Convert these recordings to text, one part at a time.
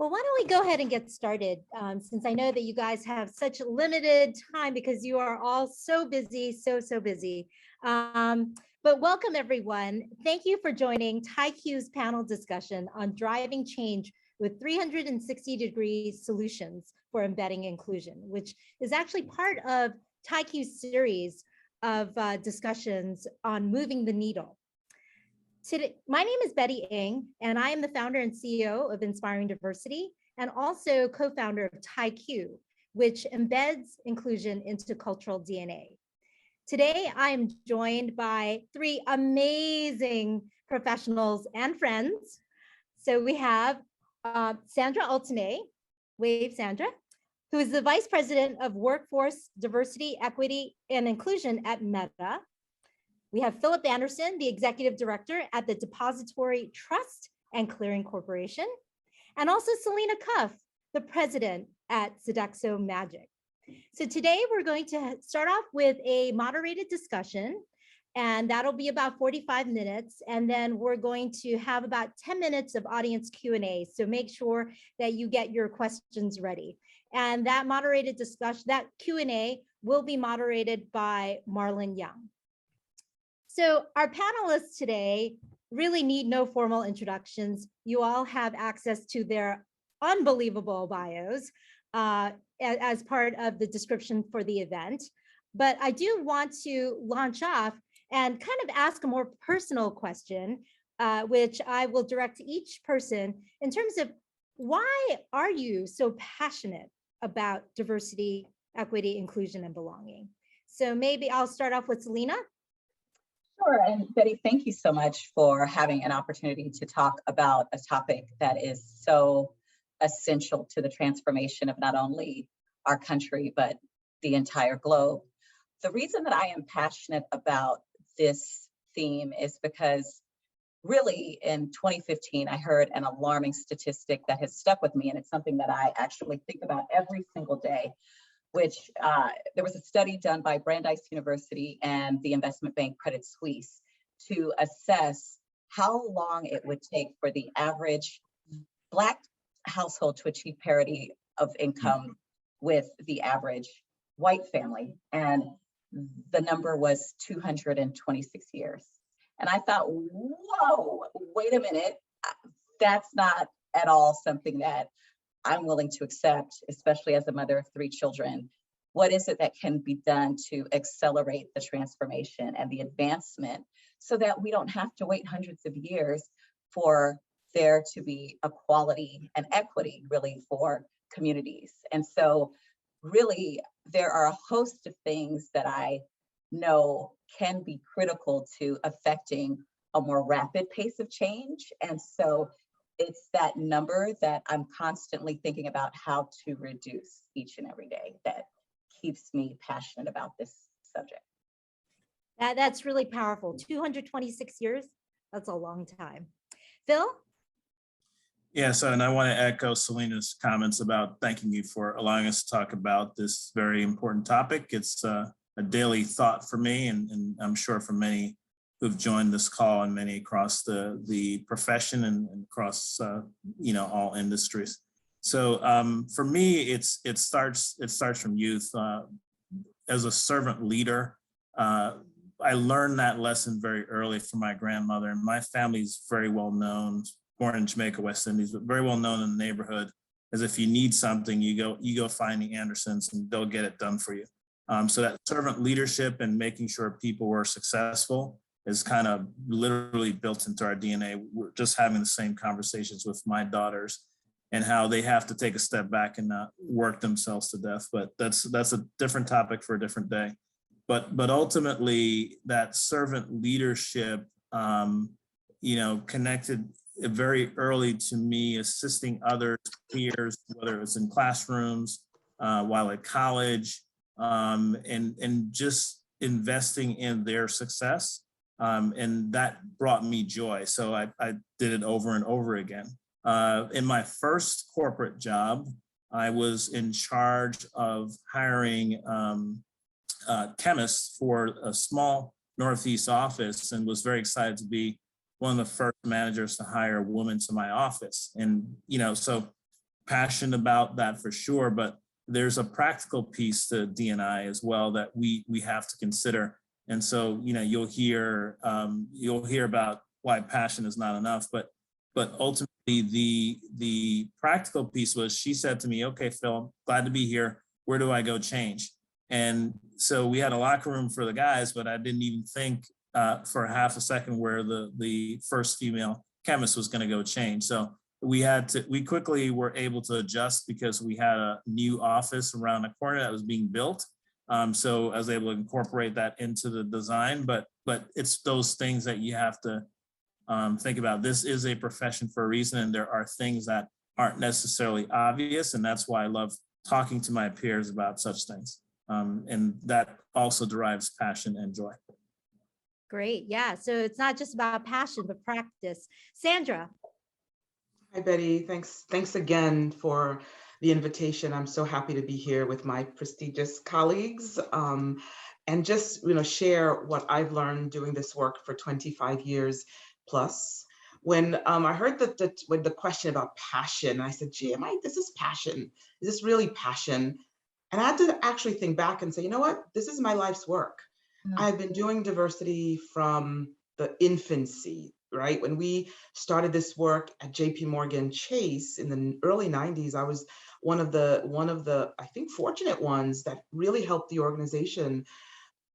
Well, why don't we go ahead and get started, since I know that you guys have such limited time because you are all so busy, so busy. But welcome, everyone. Thank you for joining TAIQ's panel discussion on driving change with 360-degree solutions for embedding inclusion, which is actually part of TAIQ's series of discussions on moving the needle. Today, my name is Betty Ng, and I am the founder and CEO of Inspiring Diversity, and also co-founder of TAIQ, which embeds inclusion into cultural DNA. Today, I am joined by three amazing professionals and friends. So we have Sandra Altiné, wave Sandra, who is the Vice President of Workforce Diversity, Equity, and Inclusion at Meta. We have Phillip Anderson, the Executive Director at the Depository Trust and Clearing Corporation, and also Selena Cuff, the President at Sodexo Magic. So today we're going to start off with a moderated discussion, and that'll be about 45 minutes. And then we're going to have about 10 minutes of audience Q&A. So make sure that you get your questions ready. And that moderated discussion, that Q&A will be moderated by Marlon Young. So our panelists today really need no formal introductions. You all have access to their unbelievable bios as part of the description for the event. But I do want to launch off and kind of ask a more personal question, which I will direct to each person in terms of why are you so passionate about diversity, equity, inclusion, and belonging? So maybe I'll start off with Selena. Sure, and Betty, thank you so much for having an opportunity to talk about a topic that is so essential to the transformation of not only our country, but the entire globe. The reason that I am passionate about this theme is because really in 2015, I heard an alarming statistic that has stuck with me, and it's something that I actually think about every single day, which there was a study done by Brandeis University and the investment bank Credit Suisse to assess how long it would take for the average Black household to achieve parity of income with the average white family. And the number was 226 years. And I thought, whoa, wait a minute, that's not at all something that I'm willing to accept, especially as a mother of 3 children. What is it that can be done to accelerate the transformation and the advancement so that we don't have to wait hundreds of years for there to be equality and equity really for communities? And so really, there are a host of things that I know can be critical to affecting a more rapid pace of change. And so it's that number that I'm constantly thinking about how to reduce each and every day that keeps me passionate about this subject. That's really powerful. 226 years, that's a long time. Phil? Yes, and I want to echo Selena's comments about thanking you for allowing us to talk about this very important topic. It's a daily thought for me, and I'm sure for many who've joined this call and many across the profession and across all industries. So for me, it starts from youth. As a servant leader, I learned that lesson very early from my grandmother, and my family's very well known, born in Jamaica, West Indies, but very well known in the neighborhood as if you need something, you go find the Andersons and they'll get it done for you. So that servant leadership and making sure people were successful is kind of literally built into our DNA. We're just having the same conversations with my daughters and how they have to take a step back and not work themselves to death. But that's a different topic for a different day. But ultimately, that servant leadership, connected very early to me assisting others, peers, whether it was in classrooms, while at college, and just investing in their success. And that brought me joy. So I did it over and over again. In my first corporate job, I was in charge of hiring chemists for a small Northeast office and was very excited to be one of the first managers to hire a woman to my office. And, so passionate about that for sure, but there's a practical piece to D&I as well that we have to consider. And so, you know, you'll hear about why passion is not enough, but ultimately the practical piece was, she said to me, okay, Phil, glad to be here. Where do I go change? And so we had a locker room for the guys, but I didn't even think for half a second where the first female chemist was going to go change. So we quickly were able to adjust because we had a new office around the corner that was being built. So I was able to incorporate that into the design, but it's those things that you have to think about. This is a profession for a reason, and there are things that aren't necessarily obvious, and that's why I love talking to my peers about such things. And that also derives passion and joy. Great. Yeah. So it's not just about passion, but practice. Sandra. Hi, Betty. Thanks again for the invitation. I'm so happy to be here with my prestigious colleagues and just, share what I've learned doing this work for 25 years plus. When I heard with the question about passion, I said, gee, this is passion. Is this really passion? And I had to actually think back and say, you know what? This is my life's work. I've been doing diversity from the infancy, right? When we started this work at JP Morgan Chase in the early 90s, I was one of the I think fortunate ones that really helped the organization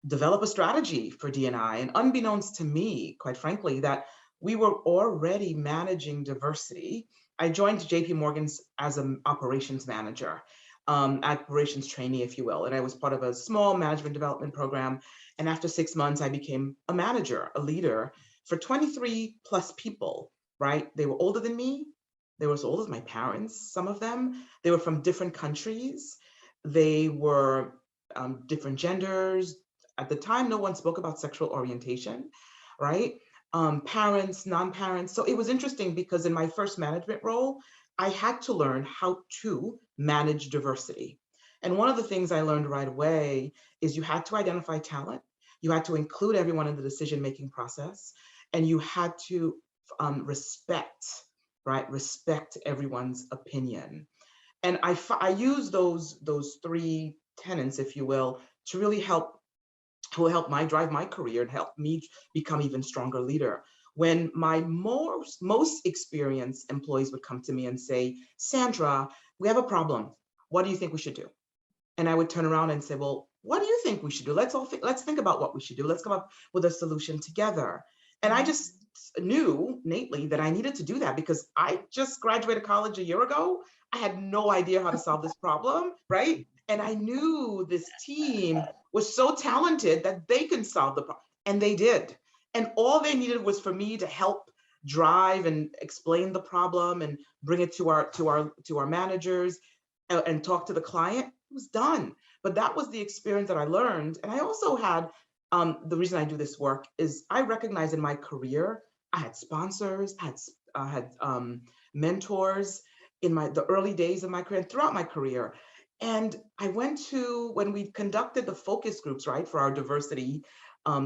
develop a strategy for D&I. And unbeknownst to me, quite frankly, that we were already managing diversity. I joined JP Morgan's as an operations manager, operations trainee, if you will. And I was part of a small management development program. And after 6 months, I became a manager, a leader for 23 plus people, right? They were older than me. They were as old as my parents, some of them. They were from different countries. They were different genders. At the time, no one spoke about sexual orientation, right? Parents, non-parents. So it was interesting because in my first management role, I had to learn how to manage diversity. And one of the things I learned right away is you had to identify talent. You had to include everyone in the decision-making process, and you had to respect everyone's opinion. And I use those three tenets, if you will, to really help drive my career and help me become even stronger leader. When my most experienced employees would come to me and say, Sandra, we have a problem. What do you think we should do? And I would turn around and say, well, what do you think we should do? Let's think about what we should do. Let's come up with a solution together. And I just knew innately that I needed to do that because I just graduated college a year ago. I had no idea how to solve this problem, right? And I knew this team was so talented that they can solve the problem, and they did. And all they needed was for me to help drive and explain the problem and bring it to our managers and talk to the client. It was done. But that was the experience that I learned. And I also had, the reason I do this work is I recognize in my career, I had sponsors, I had mentors in the early days of my career and throughout my career. And I went to, when we conducted the focus groups, right, for our diversity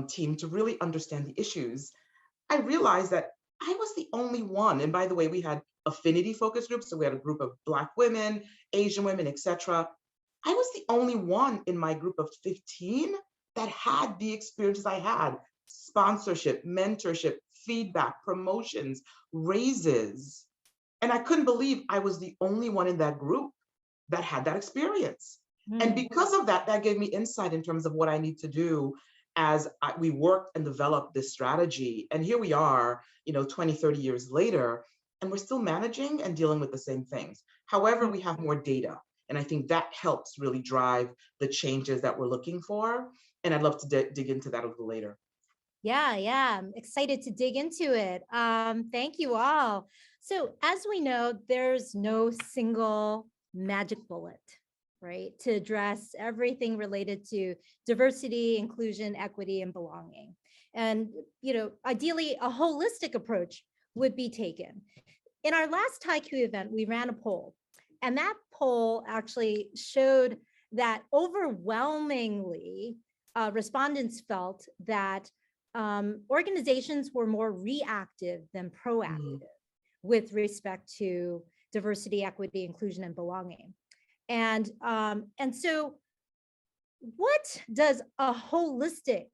team to really understand the issues, I realized that I was the only one. And by the way, we had affinity focus groups. So we had a group of Black women, Asian women, etc. I was the only one in my group of 15 that had the experiences I had: sponsorship, mentorship, feedback, promotions, raises. And I couldn't believe I was the only one in that group that had that experience. And because of that, that gave me insight in terms of what I need to do as we worked and developed this strategy. And here we are, 20, 30 years later, and we're still managing and dealing with the same things. However, we have more data. And I think that helps really drive the changes that we're looking for. And I'd love to dig into that a little later. Yeah, I'm excited to dig into it. Thank you all. So as we know, there's no single magic bullet, right, to address everything related to diversity, inclusion, equity, and belonging. And, ideally, a holistic approach would be taken. In our last TAIQ event, we ran a poll, and that poll actually showed that overwhelmingly respondents felt that organizations were more reactive than proactive with respect to diversity, equity, inclusion, and belonging. And so what does a holistic,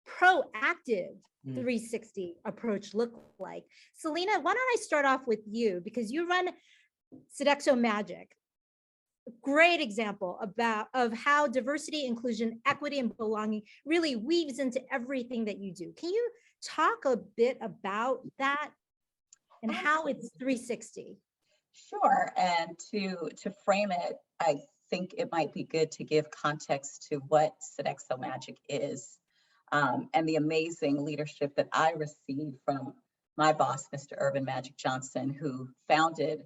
proactive 360 approach look like? Selena, why don't I start off with you, because you run Sodexo Magic. Great example of how diversity, inclusion, equity, and belonging really weaves into everything that you do. Can you talk a bit about that and how it's 360? Sure, and to frame it, I think it might be good to give context to what Sodexo Magic is, and the amazing leadership that I received from my boss, Mr. Urban Magic Johnson, who founded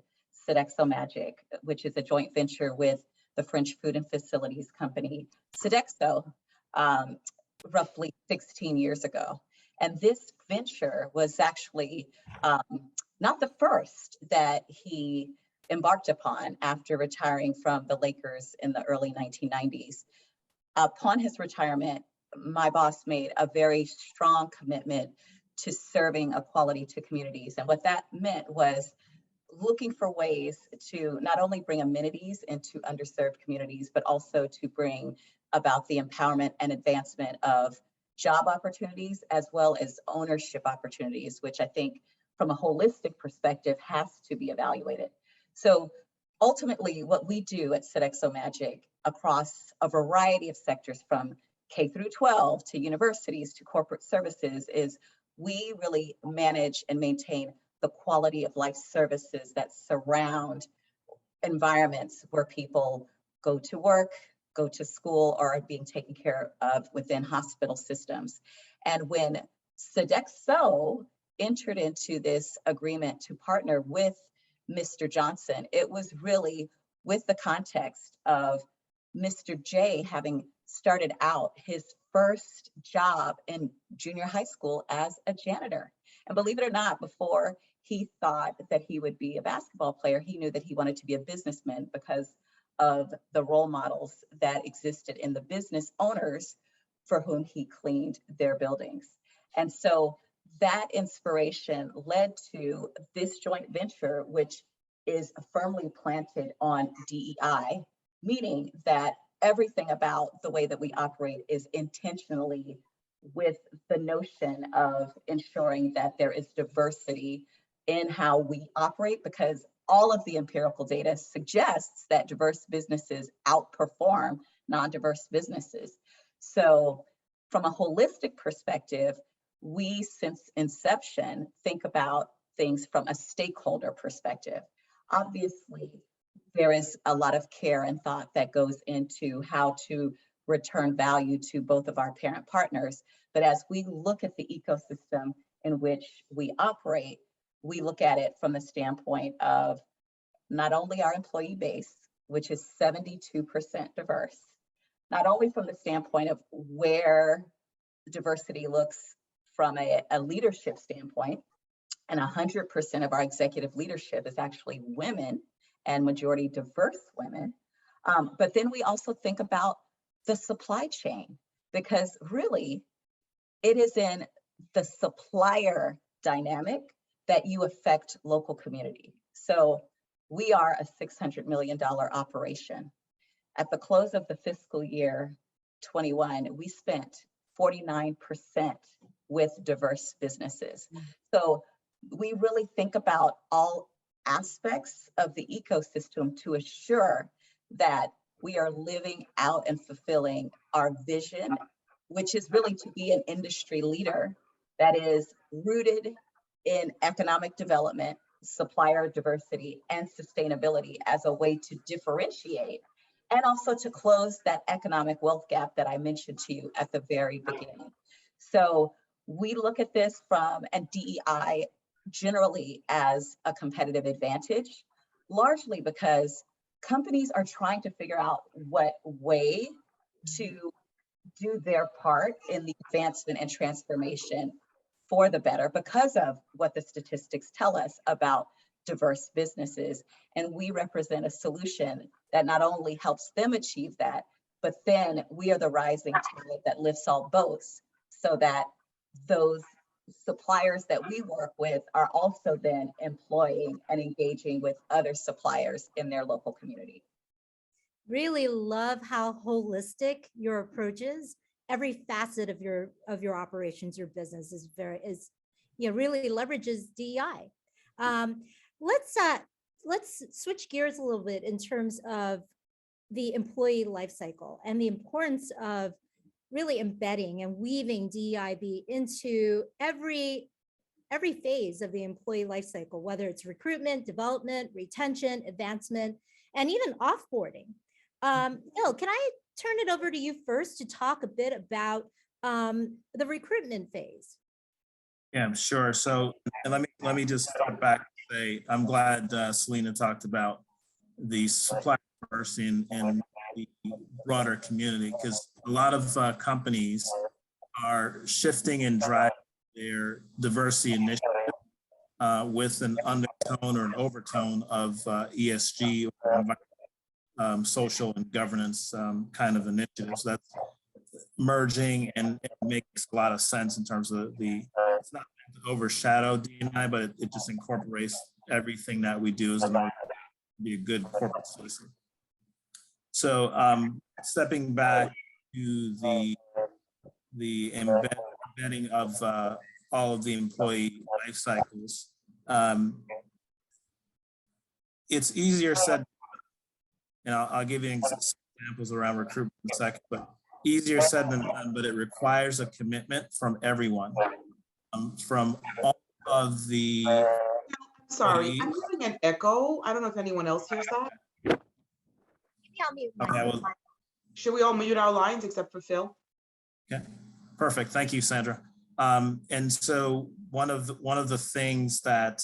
Sodexo Magic, which is a joint venture with the French food and facilities company Sodexo, roughly 16 years ago. And this venture was actually not the first that he embarked upon after retiring from the Lakers in the early 1990s. Upon his retirement, my boss made a very strong commitment to serving equality to communities. And what that meant was looking for ways to not only bring amenities into underserved communities, but also to bring about the empowerment and advancement of job opportunities as well as ownership opportunities, which I think from a holistic perspective has to be evaluated. So ultimately what we do at Sodexo Magic across a variety of sectors from K through 12 to universities to corporate services is we really manage and maintain the quality of life services that surround environments where people go to work, go to school, or are being taken care of within hospital systems. And when Sodexo entered into this agreement to partner with Mr. Johnson, it was really with the context of Mr. J having started out his first job in junior high school as a janitor. And believe it or not, before he thought that he would be a basketball player, he knew that he wanted to be a businessman because of the role models that existed in the business owners for whom he cleaned their buildings. And so that inspiration led to this joint venture, which is firmly planted on DEI, meaning that everything about the way that we operate is intentionally with the notion of ensuring that there is diversity in how we operate, because all of the empirical data suggests that diverse businesses outperform non-diverse businesses. So from a holistic perspective, we, since inception, think about things from a stakeholder perspective. Obviously, there is a lot of care and thought that goes into how to return value to both of our parent partners. But as we look at the ecosystem in which we operate, we look at it from the standpoint of not only our employee base, which is 72% diverse, not only from the standpoint of where diversity looks from a leadership standpoint, and 100% of our executive leadership is actually women and majority diverse women. But then we also think about the supply chain, because really it is in the supplier dynamic that you affect local community. So we are a $600 million operation. At the close of the fiscal year 21, we spent 49% with diverse businesses. So we really think about all aspects of the ecosystem to assure that we are living out and fulfilling our vision, which is really to be an industry leader that is rooted in economic development, supplier diversity, and sustainability as a way to differentiate and also to close that economic wealth gap that I mentioned to you at the very beginning. So we look at this from a DEI generally as a competitive advantage, largely because companies are trying to figure out what way to do their part in the advancement and transformation for the better because of what the statistics tell us about diverse businesses. And we represent a solution that not only helps them achieve that, but then we are the rising tide that lifts all boats so that those suppliers that we work with are also then employing and engaging with other suppliers in their local community. Really love how holistic your approach is. Every facet of your operations, your business is really leverages DEI. Let's switch gears a little bit in terms of the employee life cycle and the importance of really embedding and weaving DEIB into every phase of the employee life cycle, whether it's recruitment, development, retention, advancement, and even offboarding. Phil, can I turn it over to you first to talk a bit about the recruitment phase? Yeah, sure. So let me just start back and say I'm glad Selena talked about the supply diversity in the broader community, because a lot of companies are shifting and driving their diversity initiative with an undertone or an overtone of ESG or social and governance kind of initiatives. That's merging, and it makes a lot of sense in terms of it's not meant to overshadow D&I, but it just incorporates everything that we do as an order to be a good corporate citizen. So stepping back to the embedding of all of the employee life cycles, it's easier said, and I'll give you examples around recruitment in a second, but easier said than done, but it requires a commitment from everyone, from all of the. Sorry, I'm hearing an echo. I don't know if anyone else hears that. Maybe I'll mute Okay, myself. well, Should we all mute our lines except for Phil? okay, perfect. Thank you, Sandra. And so one of the things that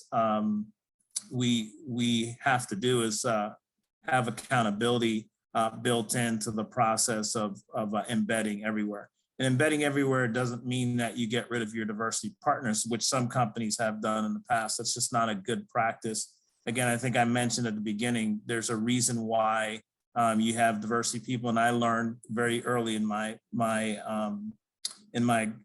we have to do is have accountability built into the process of embedding everywhere. And embedding everywhere doesn't mean that you get rid of your diversity partners, which some companies have done in the past. That's just not a good practice. Again, I think I mentioned at the beginning, there's a reason why you have diversity people. And I learned very early in my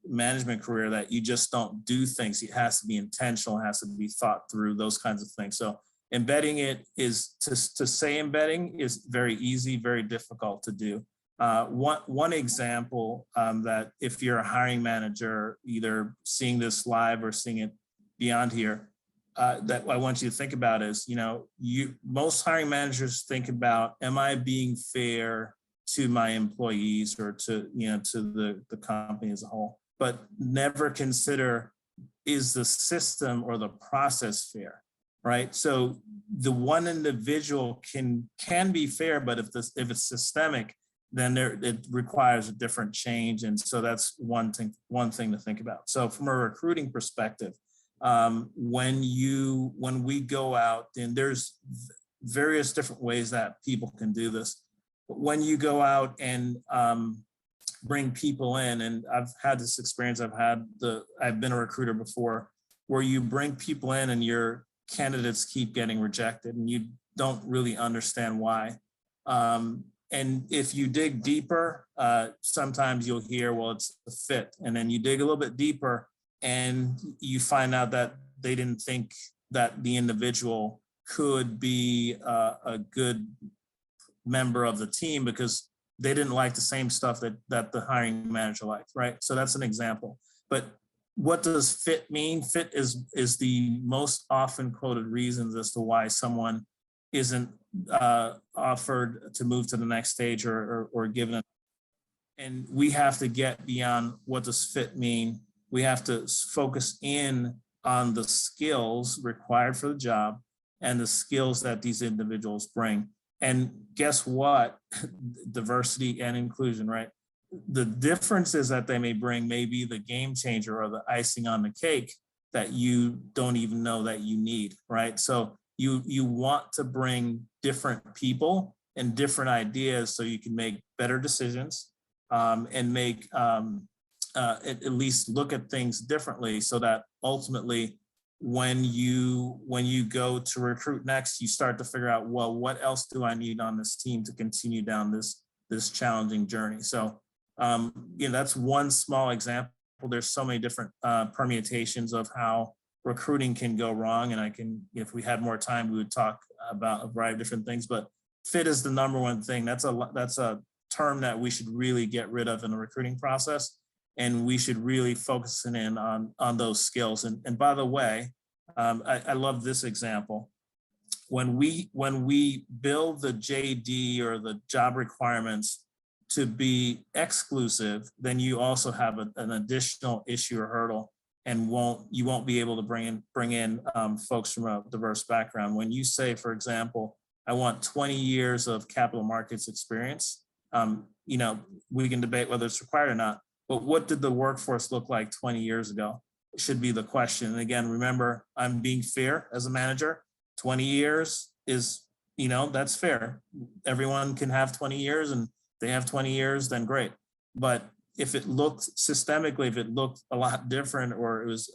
management career that you just don't do things. It has to be intentional, it has to be thought through, those kinds of things. So embedding it is, to say embedding is very easy, very difficult to do. One example that if you're a hiring manager, either seeing this live or seeing it beyond here, that I want you to think about is, most hiring managers think about, am I being fair to my employees or to the company as a whole, but never consider, is the system or the process fair, right? So the one individual can be fair, but if it's systemic, then it requires a different change. And so that's one thing to think about. So from a recruiting perspective, when we go out, and there's various different ways that people can do this. But when you go out and bring people in, and I've had this experience, I've been a recruiter before, where you bring people in and your candidates keep getting rejected and you don't really understand why. And if you dig deeper, sometimes you'll hear, well, it's a fit. And then you dig a little bit deeper and you find out that they didn't think that the individual could be a good member of the team because they didn't like the same stuff that the hiring manager liked, right? So that's an example. But what does fit mean? Fit is the most often quoted reasons as to why someone isn't offered to move to the next stage or given. And we have to get beyond what does fit mean. We have to focus in on the skills required for the job and the skills that these individuals bring. And guess what? Diversity and inclusion, right? The differences that they may bring may be the game changer or the icing on the cake that you don't even know that you need, right? So you want to bring different people and different ideas so you can make better decisions and make at least look at things differently, so that ultimately when you go to recruit next, you start to figure out, well, what else do I need on this team to continue down this challenging journey? So that's one small example. there's so many different permutations of how recruiting can go wrong. And I can, if we had more time, we would talk about a variety of different things, but fit is the number one thing. That's a term that we should really get rid of in the recruiting process. And we should really focus in on those skills. And by the way, I love this example. When we build the JD or the job requirements to be exclusive, then you also have an additional issue or hurdle, and you won't be able to bring in folks from a diverse background. When you say, for example, I want 20 years of capital markets experience, you know, we can debate whether it's required or not, but what did the workforce look like 20 years ago? Should be the question. And again, remember, I'm being fair as a manager. 20 years is, you know, that's fair. Everyone can have 20 years, and they have 20 years, then great. But if it looked systemically, if it looked a lot different, or it was,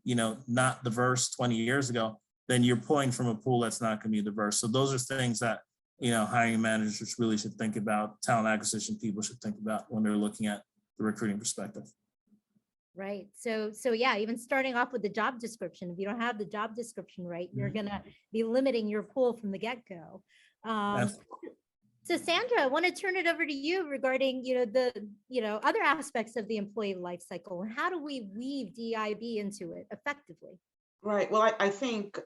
you know, not diverse 20 years ago, then you're pulling from a pool that's not going to be diverse. So those are things that, you know, hiring managers really should think about, talent acquisition people should think about when they're looking at the recruiting perspective. Right. So yeah, even starting off with the job description, if you don't have the job description right, you're going to be limiting your pool from the get-go. So Sandra, I want to turn it over to you regarding, you know, the other aspects of the employee life cycle, and how do we weave DEIB into it effectively? Right. Well, I think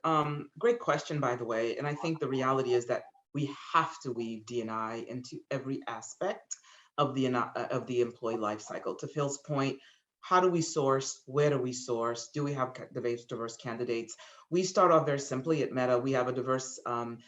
great question, by the way. And I think the reality is that we have to weave D&I into every aspect of the employee life cycle. To Phil's point, how do we source? Where do we source? Do we have diverse candidates? We start off very simply at Meta. We have a diverse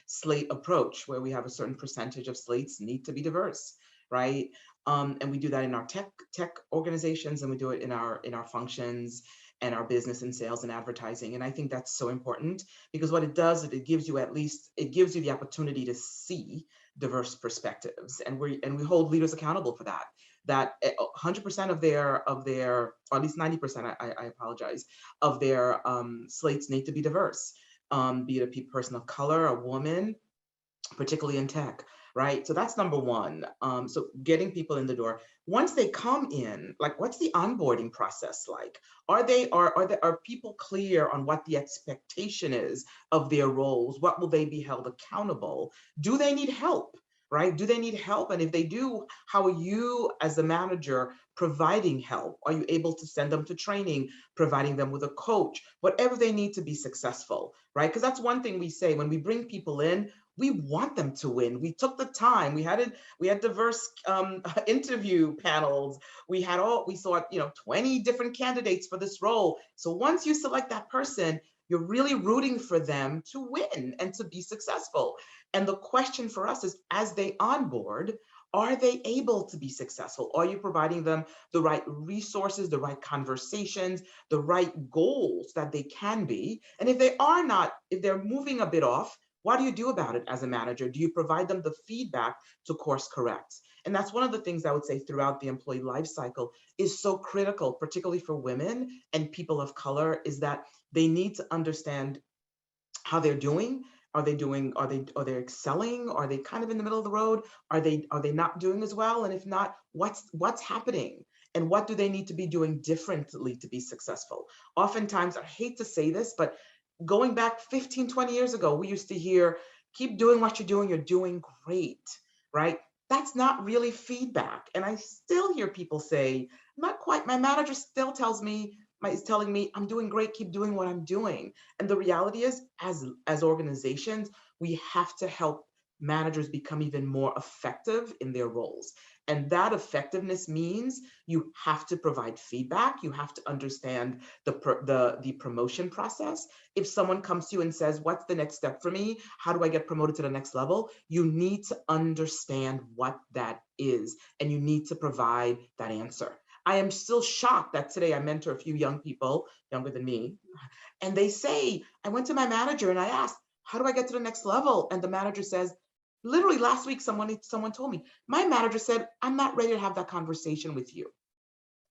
slate approach where we have a certain percentage of slates need to be diverse, right? And we do that in our tech organizations, and we do it in our functions and our business and sales and advertising. And I think that's so important, because what it does is it gives you the opportunity to see diverse perspectives, and we hold leaders accountable for that. That 100% of their, or at least 90%, I apologize, of their slates need to be diverse, be it a person of color, a woman, particularly in tech, right? So that's number one. So getting people in the door. Once they come in, like, what's the onboarding process like? Are people clear on what the expectation is of their roles? What will they be held accountable? Do they need help? Right? Do they need help? And if they do, how are you as a manager providing help? Are you able to send them to training, providing them with a coach, whatever they need to be successful, right? Because that's one thing we say when we bring people in, we want them to win. We took the time. We had diverse interview panels. We saw 20 different candidates for this role. So once you select that person, you're really rooting for them to win and to be successful. And the question for us is, as they onboard, are they able to be successful? Are you providing them the right resources, the right conversations, the right goals that they can be? And if they are not, if they're moving a bit off, what do you do about it as a manager? Do you provide them the feedback to course correct? And that's one of the things I would say throughout the employee life cycle is so critical, particularly for women and people of color, is that they need to understand how they're doing. Are they excelling? Are they kind of in the middle of the road? Are they not doing as well? And if not, what's happening? And what do they need to be doing differently to be successful? Oftentimes, I hate to say this, but going back 15, 20 years ago, we used to hear, keep doing what you're doing great, right? That's not really feedback. And I still hear people say, not quite, my manager still is telling me I'm doing great, keep doing what I'm doing. And the reality is, as organizations, we have to help managers become even more effective in their roles. And that effectiveness means you have to provide feedback. You have to understand the promotion process. If someone comes to you and says, what's the next step for me? How do I get promoted to the next level? You need to understand what that is, and you need to provide that answer. I am still shocked that today I mentor a few young people, younger than me, and they say, I went to my manager and I asked, how do I get to the next level? And the manager says, literally last week, someone told me, my manager said, I'm not ready to have that conversation with you.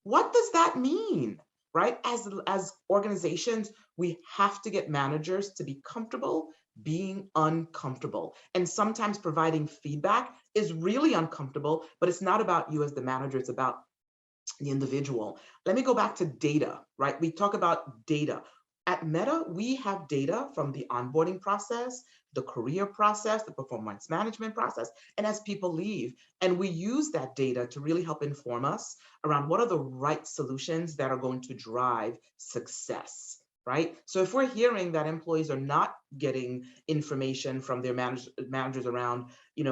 What does that mean, right? As organizations, we have to get managers to be comfortable being uncomfortable. And sometimes providing feedback is really uncomfortable, but it's not about you as the manager, it's about the individual. Let me go back to data, right? We talk about data. At Meta, we have data from the onboarding process, the career process, the performance management process, and as people leave. And we use that data to really help inform us around what are the right solutions that are going to drive success, right? So if we're hearing that employees are not getting information from their managers around,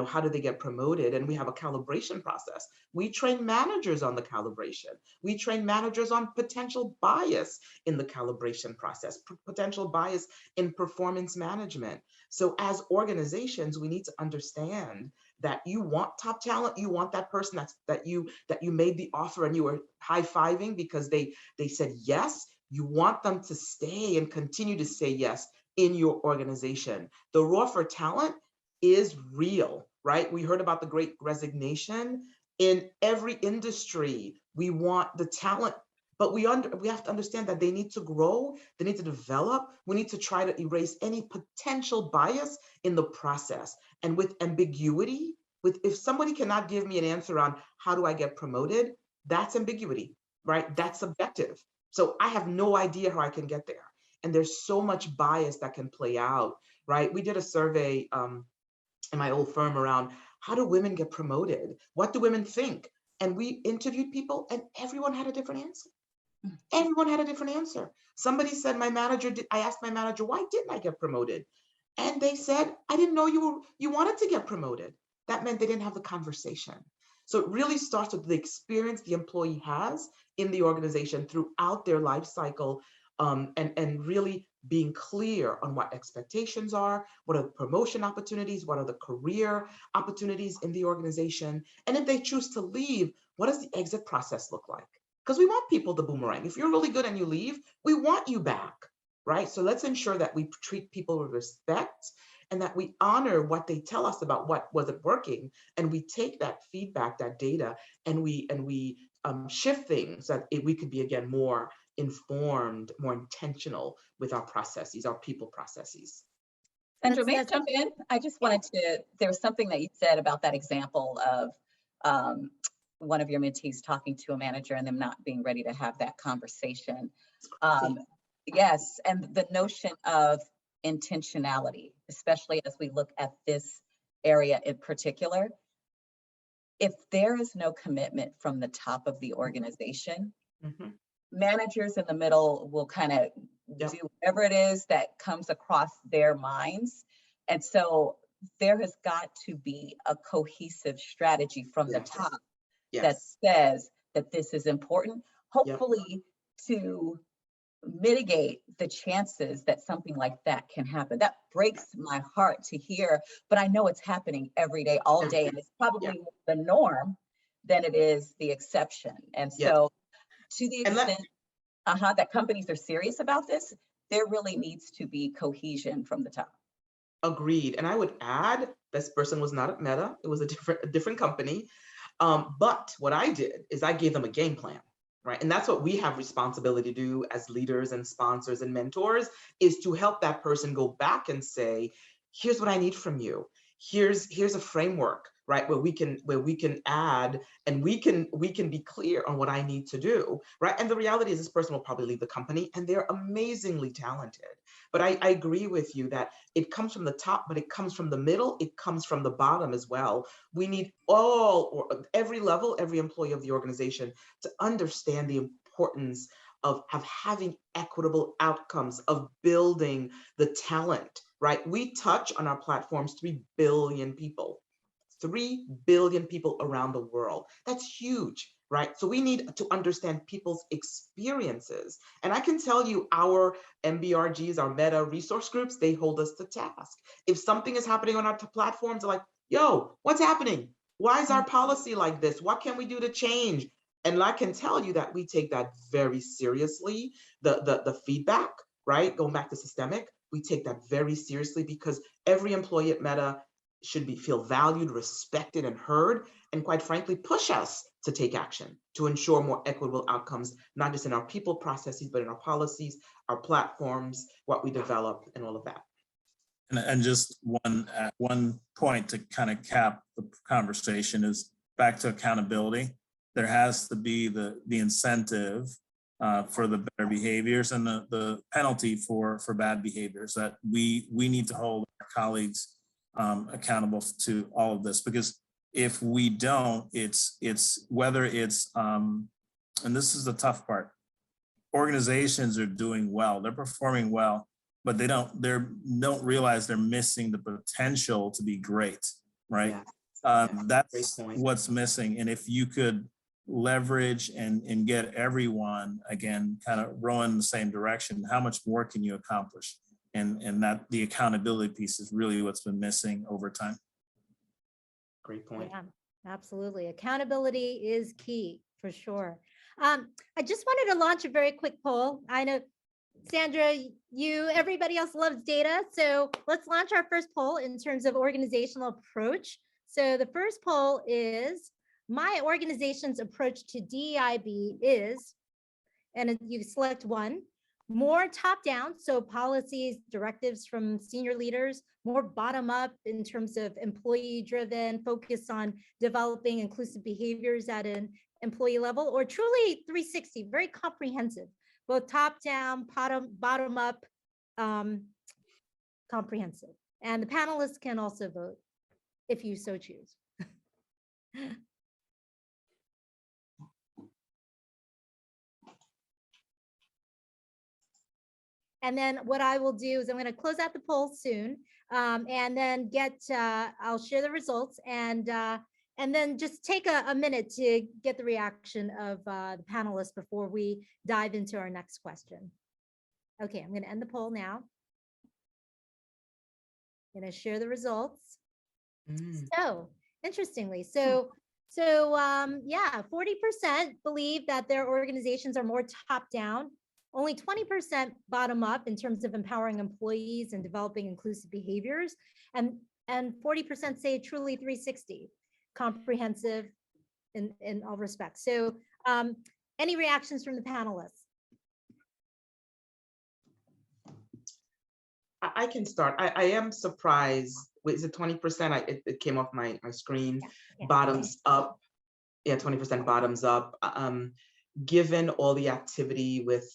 how do they get promoted? And we have a calibration process. We train managers on the calibration. We train managers on potential bias in the calibration process, potential bias in performance management. So as organizations, we need to understand that you want top talent, you want that person that you made the offer and you were high-fiving because they said yes. You want them to stay and continue to say yes in your organization. The war for talent is real, right? We heard about the great resignation. In every industry, we want the talent, but we have to understand that they need to grow, they need to develop. We need to try to erase any potential bias in the process. And with ambiguity, if somebody cannot give me an answer on how do I get promoted, that's ambiguity, right? That's subjective. So I have no idea how I can get there. And there's so much bias that can play out, right? We did a survey in my old firm around how do women get promoted? What do women think? And we interviewed people and everyone had a different answer. Everyone had a different answer. Somebody said, I asked my manager, why didn't I get promoted? And they said, I didn't know you wanted to get promoted. That meant they didn't have the conversation. So it really starts with the experience the employee has in the organization throughout their life cycle, and really being clear on what expectations are, what are the promotion opportunities, what are the career opportunities in the organization, and if they choose to leave, what does the exit process look like? Because we want people to boomerang. If you're really good and you leave, we want you back, right? So let's ensure that we treat people with respect and that we honor what they tell us about what wasn't working, and we take that feedback, that data, and we shift things so that we could be, again, more informed, more intentional with our processes, our people processes. Sandra, may I jump in? I just wanted to, there was something that you said about that example of one of your mentees talking to a manager and them not being ready to have that conversation. Yes, and the notion of intentionality, especially as we look at this area in particular. If there is no commitment from the top of the organization, managers in the middle will kind of do whatever it is that comes across their minds. And so there has got to be a cohesive strategy from the top that says that this is important, hopefully to mitigate the chances that something like that can happen. That breaks my heart to hear, but I know it's happening every day, all day, and it's probably the norm than it is the exception. And so to the extent that companies are serious about this, there really needs to be cohesion from the top. Agreed. And I would add, this person was not at Meta, it was a different company. But what I did is I gave them a game plan. Right? And that's what we have responsibility to do as leaders and sponsors and mentors, is to help that person go back and say, here's what I need from you. Here's a framework, right? Where we can add and we can be clear on what I need to do, right? And the reality is this person will probably leave the company and they're amazingly talented. But I agree with you that it comes from the top, but it comes from the middle, it comes from the bottom as well. We need every level, every employee of the organization to understand the importance of having equitable outcomes, of building the talent, right? We touch on our platforms 3 billion people. 3 billion people around the world. That's huge, right? So we need to understand people's experiences. And I can tell you our MBRGs, our Meta resource groups, they hold us to task. If something is happening on our platforms, they're like, yo, what's happening? Why is our policy like this? What can we do to change? And I can tell you that we take that very seriously, the feedback, right? Going back to systemic, we take that very seriously because every employee at Meta should feel valued, respected, and heard, and quite frankly, push us to take action to ensure more equitable outcomes, not just in our people processes, but in our policies, our platforms, what we develop, and all of that. And just one point to kind of cap the conversation is back to accountability. there has to be the incentive for the better behaviors and the penalty for bad behaviors, that we need to hold our colleagues accountable to all of this, because if we don't, it's whether it's and this is the tough part, organizations are doing well, they're performing well, but they don't realize they're missing the potential to be great, right? Yeah. That's what's missing. And if you could leverage and get everyone, again, kind of rowing in the same direction, how much more can you accomplish? And that the accountability piece is really what's been missing over time. Great point. Yeah, absolutely. Accountability is key for sure. I just wanted to launch a very quick poll. I know, Sandra, everybody else loves data. So let's launch our first poll in terms of organizational approach. So the first poll is, my organization's approach to DEIB is, and you select one, more top down, so policies, directives from senior leaders, more bottom up in terms of employee driven, focus on developing inclusive behaviors at an employee level, or truly 360, very comprehensive, both top down, bottom up, comprehensive. And the panelists can also vote if you so choose. And then what I will do is I'm going to close out the poll soon, and then I'll share the results, and then just take a minute to get the reaction of the panelists before we dive into our next question. Okay, I'm going to end the poll now. I'm going to share the results. So interestingly, yeah, 40% believe that their organizations are more top down. Only 20% bottom up in terms of empowering employees and developing inclusive behaviors. And 40% say truly 360, comprehensive in all respects. So any reactions from the panelists? I can start. I am surprised. Is it 20%? It came off my screen. Yeah. Bottoms up. Yeah, 20% bottoms up. Given all the activity with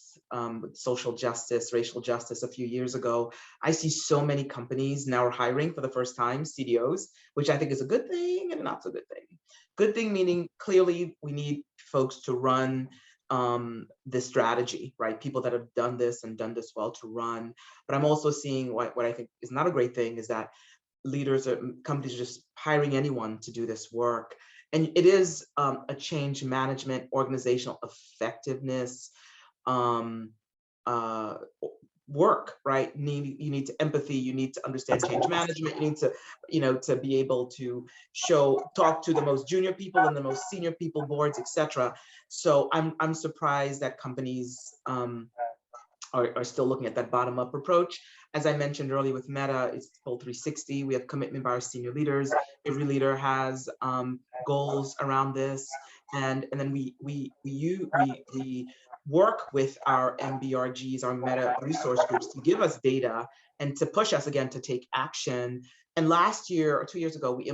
social justice, racial justice a few years ago, I see so many companies now are hiring for the first time CDOs, which I think is a good thing and a not so good thing. Good thing meaning clearly we need folks to run this strategy, right? People that have done this and done this well to run. But I'm also seeing what I think is not a great thing is that leaders or companies are just hiring anyone to do this work. And it is a change management, organizational effectiveness work, right? You need to empathy, you need to understand change management, you need to, to be able to talk to the most junior people and the most senior people, boards, etc. So I'm surprised that companies are still looking at that bottom up approach. As I mentioned earlier with Meta, it's full 360. We have commitment by our senior leaders. Every leader has goals around this, and then we work with our MBRGs, our Meta resource groups, to give us data and to push us again to take action. And last year or 2 years ago, we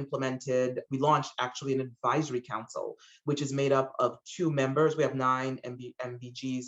launched actually an advisory council, which is made up of 2 members. We have 9 MBGs.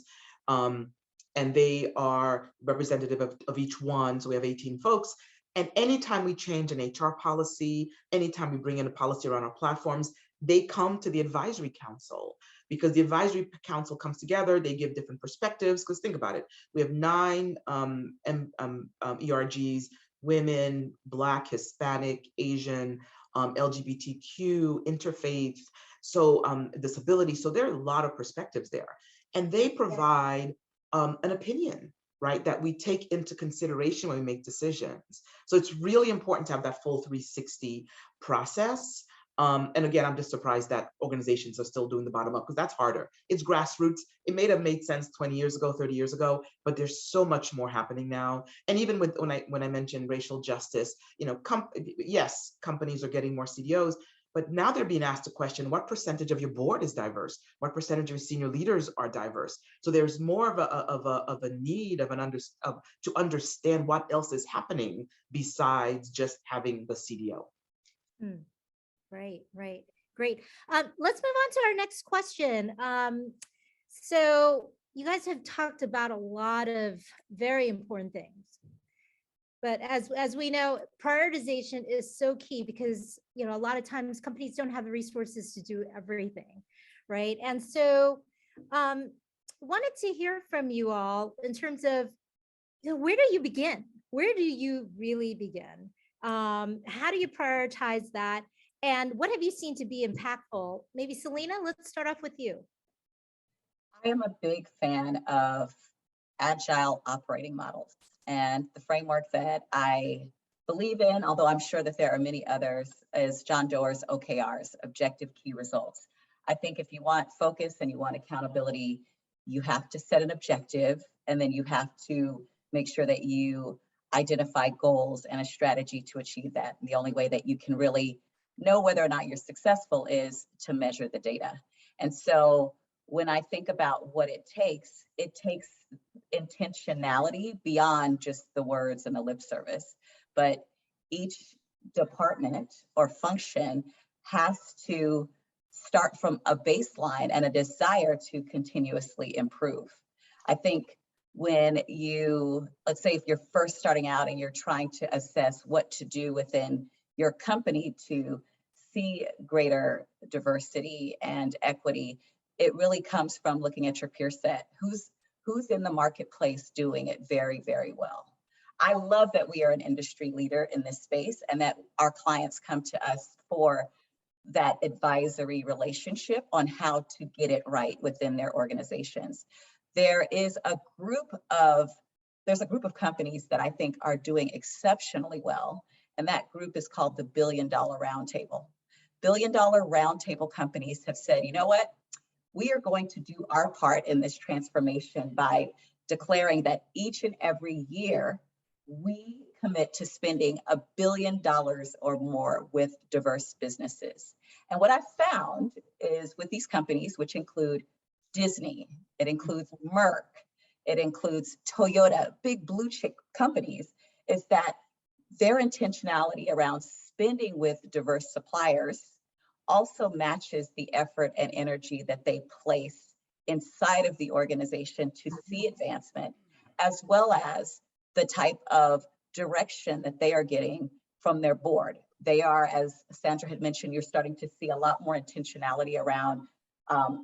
And they are representative of each one. So we have 18 folks. And anytime we change an HR policy, anytime we bring in a policy around our platforms, they come to the advisory council, because the advisory council comes together, they give different perspectives. Because think about it, we have 9 ERGs, women, Black, Hispanic, Asian, LGBTQ, interfaith, so disability. So there are a lot of perspectives there. And they provide an opinion, right, that we take into consideration when we make decisions. So it's really important to have that full 360 process. And again, I'm just surprised that organizations are still doing the bottom up, because that's harder. It's grassroots. It may have made sense 20 years ago, 30 years ago, but there's so much more happening now. And even with when I mentioned racial justice, yes, companies are getting more CDOs, but now they're being asked a question: what percentage of your board is diverse? What percentage of your senior leaders are diverse? So there's more of a need to understand what else is happening besides just having the CDO. Right. Great. Let's move on to our next question. So you guys have talked about a lot of very important things. But as we know, prioritization is so key because, you know, a lot of times companies don't have the resources to do everything, right? And so wanted to hear from you all in terms of, you know, where do you begin? Where do you really begin? How do you prioritize that? And what have you seen to be impactful? Maybe Selena, let's start off with you. I am a big fan of agile operating models, and the framework that I believe in, although I'm sure that there are many others, is John Doerr's OKRs, Objective Key Results. I think if you want focus and you want accountability, you have to set an objective, and then you have to make sure that you identify goals and a strategy to achieve that. And the only way that you can really know whether or not you're successful is to measure the data. And so when I think about what it takes intentionality beyond just the words and the lip service. But each department or function has to start from a baseline and a desire to continuously improve. I think when you, let's say if you're first starting out and you're trying to assess what to do within your company to see greater diversity and equity, it really comes from looking at your peer set. Who's in the marketplace doing it very, very well. I love that we are an industry leader in this space and that our clients come to us for that advisory relationship on how to get it right within their organizations. There's a group of companies that I think are doing exceptionally well, and that group is called the $1 Billion Roundtable. $1 Billion Roundtable companies have said, you know what? We are going to do our part in this transformation by declaring that each and every year we commit to spending $1 billion or more with diverse businesses. And what I've found is with these companies, which include Disney, it includes Merck, it includes Toyota, big blue chip companies, is that their intentionality around spending with diverse suppliers also matches the effort and energy that they place inside of the organization to see advancement, as well as the type of direction that they are getting from their board. They are, as Sandra had mentioned, you're starting to see a lot more intentionality around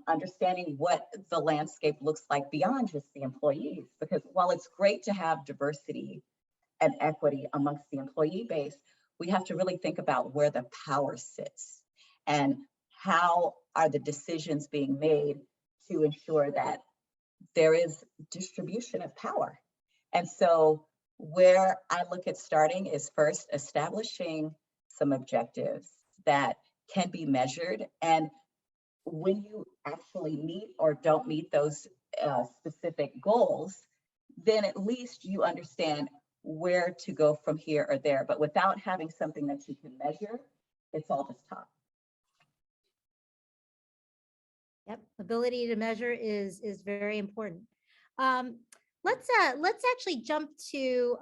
understanding what the landscape looks like beyond just the employees. Because while it's great to have diversity and equity amongst the employee base, we have to really think about where the power sits and how are the decisions being made to ensure that there is distribution of power. And so where I look at starting is first establishing some objectives that can be measured. And when you actually meet or don't meet those specific goals, then at least you understand where to go from here or there. But without having something that you can measure, it's all just talk. Yep, ability to measure is very important. Let's actually jump to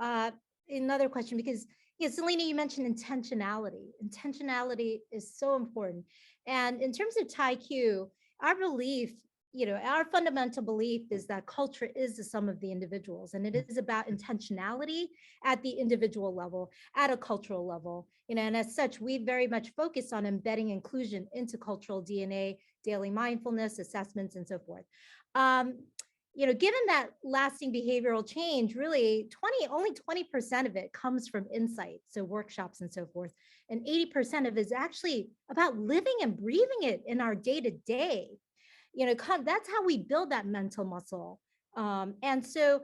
another question because, you know, Selena, you mentioned intentionality. Intentionality is so important. And in terms of TAIQ, our belief, you know, our fundamental belief is that culture is the sum of the individuals, and it is about intentionality at the individual level, at a cultural level, you know, and as such, we very much focus on embedding inclusion into cultural DNA, daily mindfulness, assessments, and so forth. You know, given that lasting behavioral change, really only 20% of it comes from insight, so workshops and so forth, and 80% of it is actually about living and breathing it in our day-to-day. You know, that's how we build that mental muscle. And so,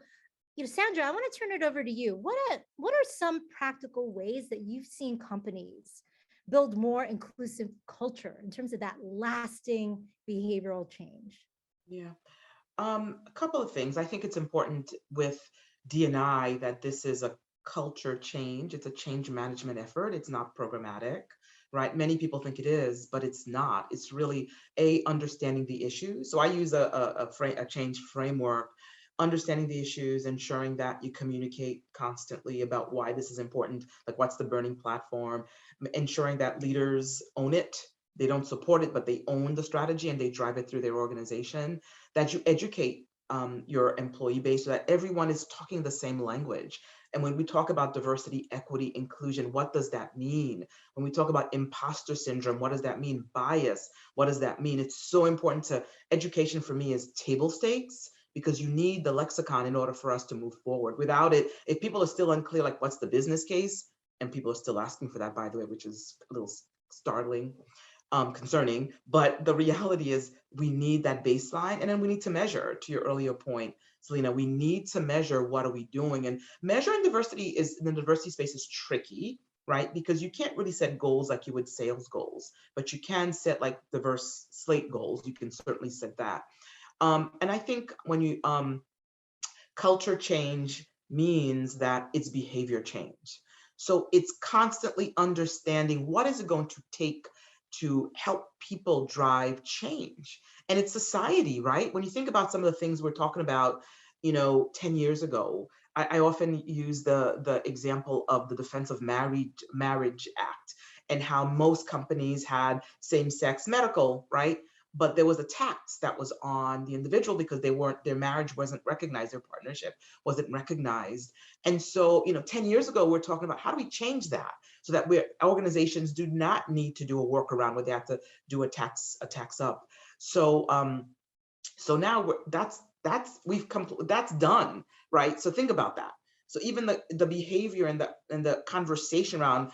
you know, Sandra, I want to turn it over to you. What are some practical ways that you've seen companies build more inclusive culture in terms of that lasting behavioral change? Yeah. A couple of things. I think it's important with D&I that this is a culture change. It's a change management effort. It's not programmatic, right? Many people think it is, but it's not. It's really understanding the issues. So I use a change framework, understanding the issues, ensuring that you communicate constantly about why this is important, like what's the burning platform, ensuring that leaders own it, they don't support it, but they own the strategy and they drive it through their organization, that you educate your employee base so that everyone is talking the same language. And when we talk about diversity, equity, inclusion, what does that mean? When we talk about imposter syndrome, what does that mean? Bias, what does that mean? It's so important to, education for me is table stakes, because you need the lexicon in order for us to move forward. Without it, if people are still unclear, like what's the business case, and people are still asking for that, by the way, which is a little startling, concerning, but the reality is we need that baseline, and then we need to measure, to your earlier point, Selena, we need to measure what are we doing, and measuring diversity is, in the diversity space, is tricky, right? Because you can't really set goals like you would sales goals, but you can set like diverse slate goals. You can certainly set that. And I think when you, culture change means that it's behavior change. So it's constantly understanding what is it going to take to help people drive change. And it's society, right? When you think about some of the things we're talking about, 10 years ago, I often use the example of the Defense of Marriage Act, and how most companies had same-sex medical, right? But there was a tax that was on the individual because their marriage wasn't recognized, their partnership wasn't recognized. And so, 10 years ago, we're talking about how do we change that so that organizations do not need to do a workaround where they have to do a tax up. So, so now that's done, right? So think about that. So even the behavior and the conversation around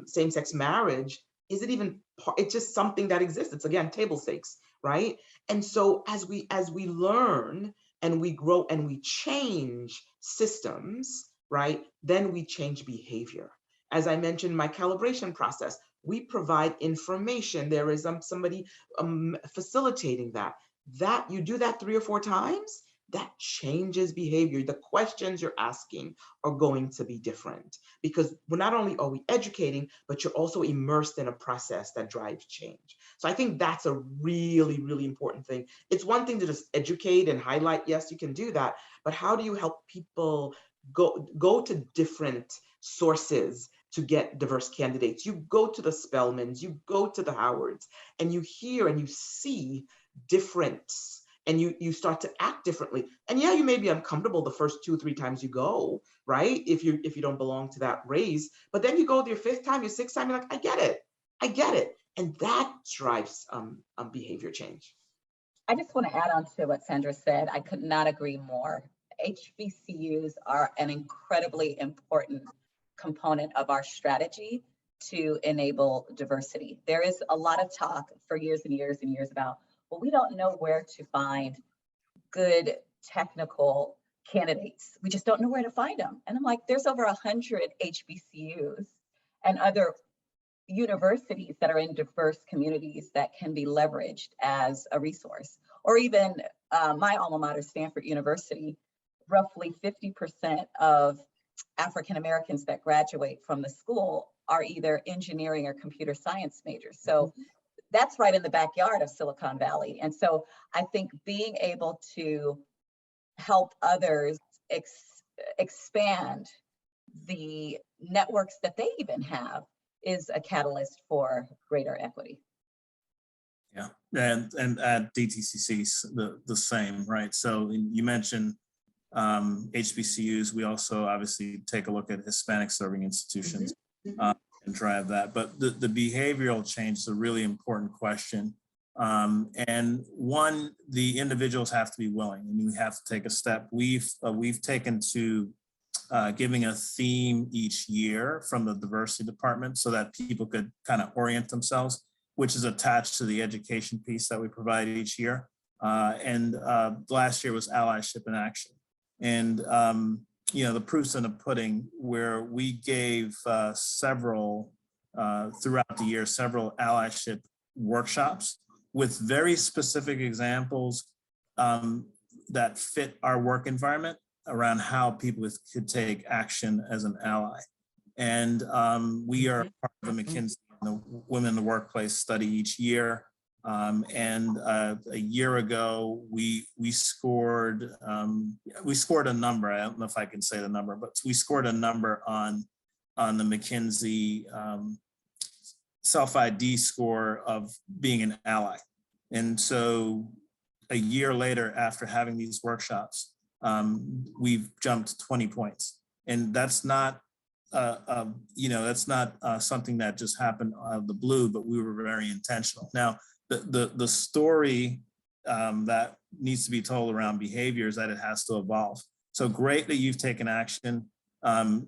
same-sex marriage, is it even part? It's just something that exists. It's, again, table stakes, right? And so as we learn and we grow and we change systems, right, then we change behavior. As I mentioned, my calibration process, we provide information. There is somebody facilitating that. That you do that 3 or 4 times, that changes behavior. The questions you're asking are going to be different, because we're not only are we educating, but you're also immersed in a process that drives change. So I think that's a really, really important thing. It's one thing to just educate and highlight. Yes, you can do that, but how do you help people go to different sources to get diverse candidates? You go to the Spelmans, you go to the Howards, and you hear and you see difference, and you start to act differently. And yeah, you may be uncomfortable the first 2 or 3 times you go, right? If you don't belong to that race, but then you go your 5th time, your 6th time, you're like, I get it. And that drives behavior change. I just want to add on to what Sandra said. I could not agree more. HBCUs are an incredibly important component of our strategy to enable diversity. There is a lot of talk for years and years and years about, well, we don't know where to find good technical candidates. We just don't know where to find them. And I'm like, there's over 100 HBCUs and other universities that are in diverse communities that can be leveraged as a resource. Or even my alma mater, Stanford University, roughly 50% of African Americans that graduate from the school are either engineering or computer science majors. So that's right in the backyard of Silicon Valley. And so I think being able to help others expand the networks that they even have is a catalyst for greater equity. Yeah, and at DTCC, the same, right? So you mentioned HBCUs. We also obviously take a look at Hispanic serving institutions and drive that. But the behavioral change is a really important question. And one, the individuals have to be willing, and you have to take a step. We've taken to giving a theme each year from the diversity department so that people could kind of orient themselves, which is attached to the education piece that we provide each year. And last year was allyship in action. And the proof's in the pudding, where we gave several throughout the year, several allyship workshops with very specific examples that fit our work environment around how people could take action as an ally. And we are part of the McKinsey the Women in the Workplace study each year. And a year ago, we scored a number. I don't know if I can say the number, but we scored a number on the McKinsey self-ID score of being an ally. And so a year later, after having these workshops, we've jumped 20 points. And that's not, that's not something that just happened out of the blue, but we were very intentional. Now, the story that needs to be told around behavior is that it has to evolve. So great that you've taken action.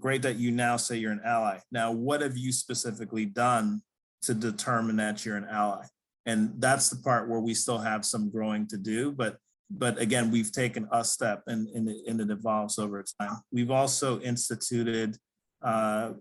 Great that you now say you're an ally. Now, what have you specifically done to determine that you're an ally? And that's the part where we still have some growing to do, but again, we've taken a step and it evolves over time. We've also instituted a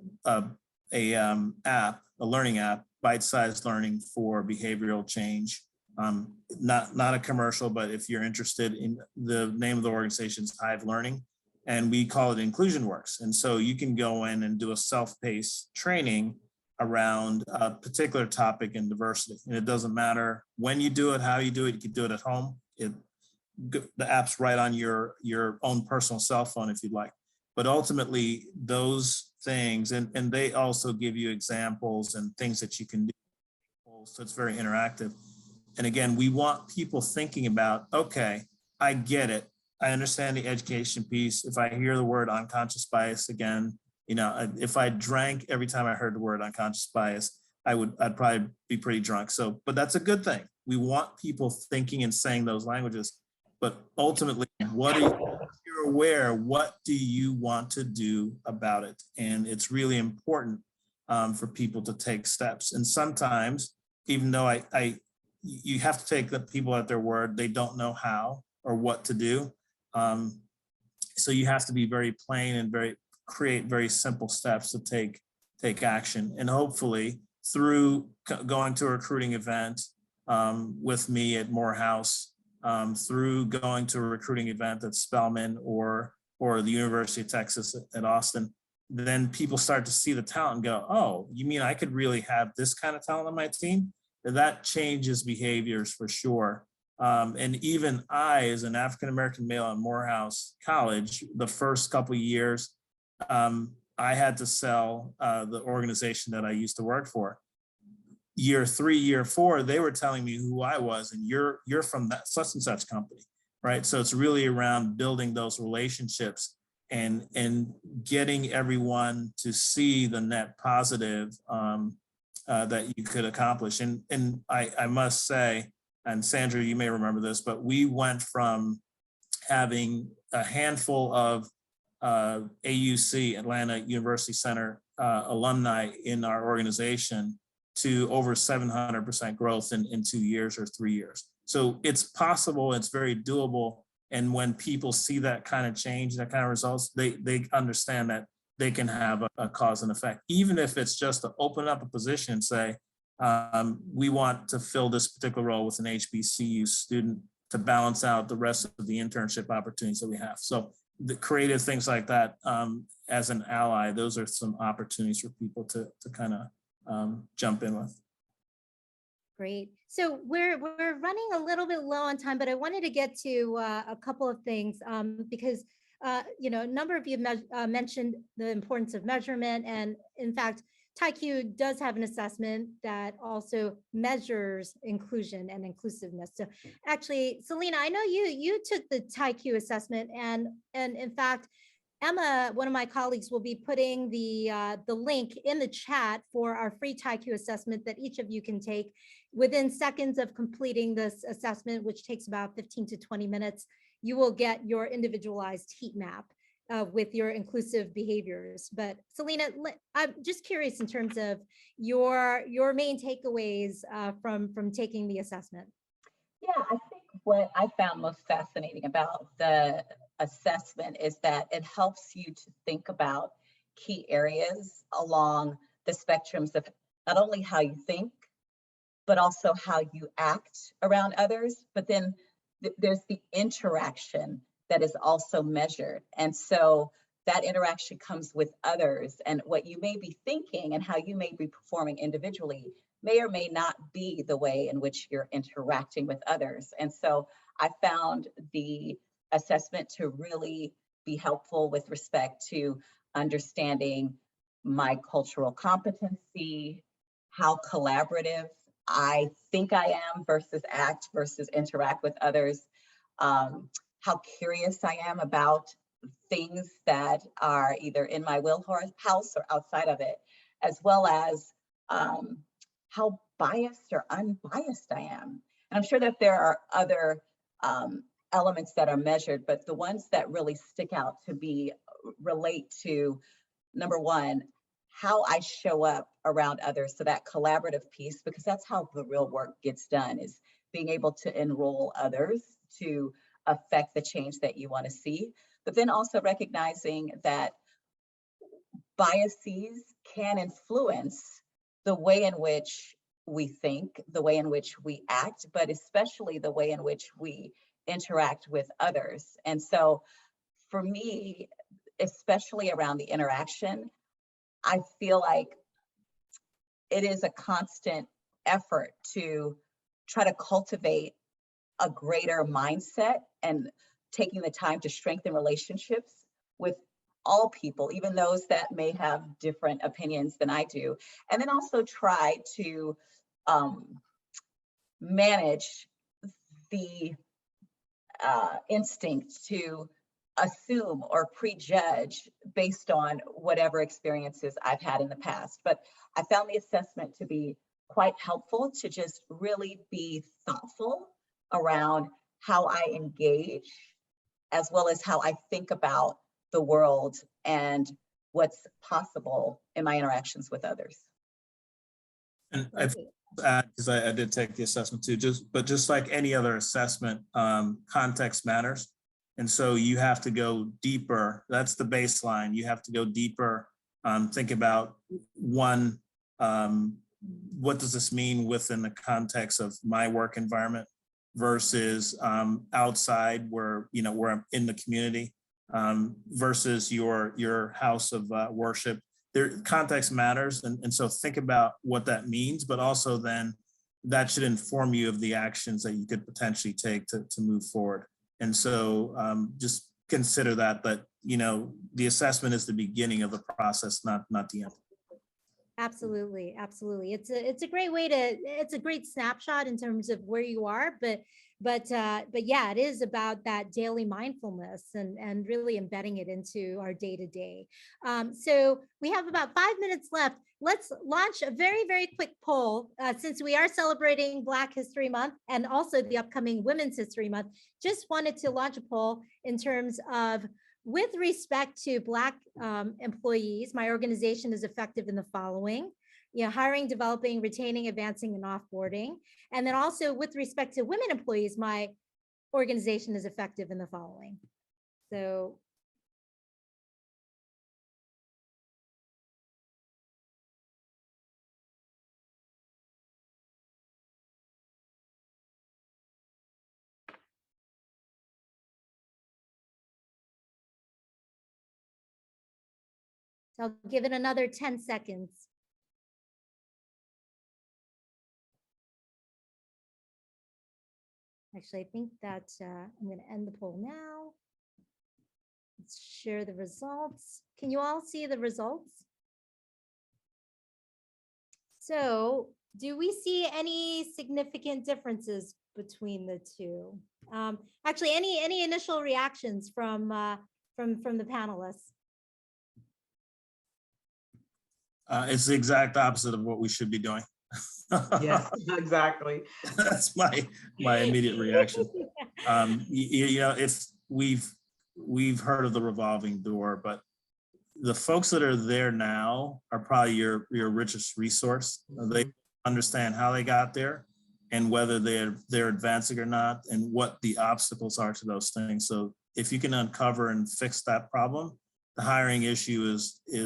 learning app, bite-sized learning for behavioral change. Not a commercial, but if you're interested, in the name of the organization is Hive Learning, and we call it Inclusion Works. And so you can go in and do a self-paced training around a particular topic in diversity. And it doesn't matter when you do it, how you do it, you can do it at home. The app's right on your own personal cell phone if you'd like. But ultimately, those things, and they also give you examples and things that you can do. So it's very interactive. And again, we want people thinking about, okay, I get it. I understand the education piece. If I hear the word unconscious bias again, if I drank every time I heard the word unconscious bias, I'd probably be pretty drunk. So, but that's a good thing. We want people thinking and saying those languages, but ultimately, you're aware, what do you want to do about it? And it's really important for people to take steps. And sometimes, even though you have to take the people at their word, they don't know how or what to do. So you have to be very plain and create very simple steps to take action. And hopefully through going to a recruiting event with me at Morehouse, through going to a recruiting event at Spelman or the University of Texas at Austin, then people start to see the talent and go, oh, you mean I could really have this kind of talent on my team? And that changes behaviors for sure. And even I, as an African-American male at Morehouse College, the first couple of years, I had to sell the organization that I used to work for. Year 3, year 4, they were telling me who I was, and you're from that such and such company, right? So it's really around building those relationships and getting everyone to see the net positive that you could accomplish. And I must say, and Sandra, you may remember this, but we went from having a handful of AUC, Atlanta University Center alumni in our organization to over 700% growth in 2 years or 3 years. So it's possible, it's very doable. And when people see that kind of change, that kind of results, they understand that they can have a cause and effect, even if it's just to open up a position and say, we want to fill this particular role with an HBCU student to balance out the rest of the internship opportunities that we have. So the creative things like that, as an ally, those are some opportunities for people to kind of jump in with. Great. So we're running a little bit low on time, but I wanted to get to a couple of things because a number of you mentioned the importance of measurement, and in fact, TAIQ does have an assessment that also measures inclusion and inclusiveness. So actually, Selena, I know you took the TAIQ assessment, and in fact, Emma, one of my colleagues, will be putting the link in the chat for our free TAIQ assessment that each of you can take within seconds of completing this assessment, which takes about 15 to 20 minutes. You will get your individualized heat map with your inclusive behaviors. But Selena, I'm just curious in terms of your main takeaways from taking the assessment. Yeah, I think what I found most fascinating about the assessment is that it helps you to think about key areas along the spectrums of not only how you think, but also how you act around others. But then there's the interaction that is also measured. And so that interaction comes with others, and what you may be thinking and how you may be performing individually may or may not be the way in which you're interacting with others. And so I found the assessment to really be helpful with respect to understanding my cultural competency, how collaborative I think I am versus act versus interact with others, how curious I am about things that are either in my wheelhouse or outside of it, as well as how biased or unbiased I am. And I'm sure that there are other elements that are measured, but the ones that really stick out to me relate to, number one, how I show up around others. So that collaborative piece, because that's how the real work gets done, is being able to enroll others to affect the change that you want to see. But then also recognizing that biases can influence the way in which we think, the way in which we act, but especially the way in which we interact with others. And so for me, especially around the interaction, I feel like it is a constant effort to try to cultivate a greater mindset and taking the time to strengthen relationships with all people, even those that may have different opinions than I do. And then also try to manage the instinct to assume or prejudge based on whatever experiences I've had in the past. But I found the assessment to be quite helpful to just really be thoughtful around how I engage, as well as how I think about the world and what's possible in my interactions with others. And because I did take the assessment too, just like any other assessment, context matters. And so you have to go deeper. That's the baseline. You have to go deeper. Think about one, what does this mean within the context of my work environment versus outside where, where I'm in the community, versus your house of worship. Their context matters. And so think about what that means, but also then that should inform you of the actions that you could potentially take to move forward. And so just consider that, the assessment is the beginning of the process, not the end. Absolutely, absolutely. It's a great way to, it's a great snapshot in terms of where you are, but yeah, it is about that daily mindfulness and really embedding it into our day-to-day. So we have about 5 minutes left. Let's launch a very, very quick poll, since we are celebrating Black History Month and also the upcoming Women's History Month. Just wanted to launch a poll in terms of, with respect to Black employees, my organization is effective in the following: hiring, developing, retaining, advancing, and offboarding. And then also with respect to women employees, my organization is effective in the following. So I'll give it another 10 seconds. Actually, I think that I'm going to end the poll now. Let's share the results. Can you all see the results? So do we see any significant differences between the two? Actually, any initial reactions from the panelists? It's the exact opposite of what we should be doing. Yes, exactly. That's my immediate reaction. If we've heard of the revolving door, but the folks that are there now are probably your richest resource. They understand how they got there and whether they're advancing or not, and what the obstacles are to those things. So if you can uncover and fix that problem, the hiring issue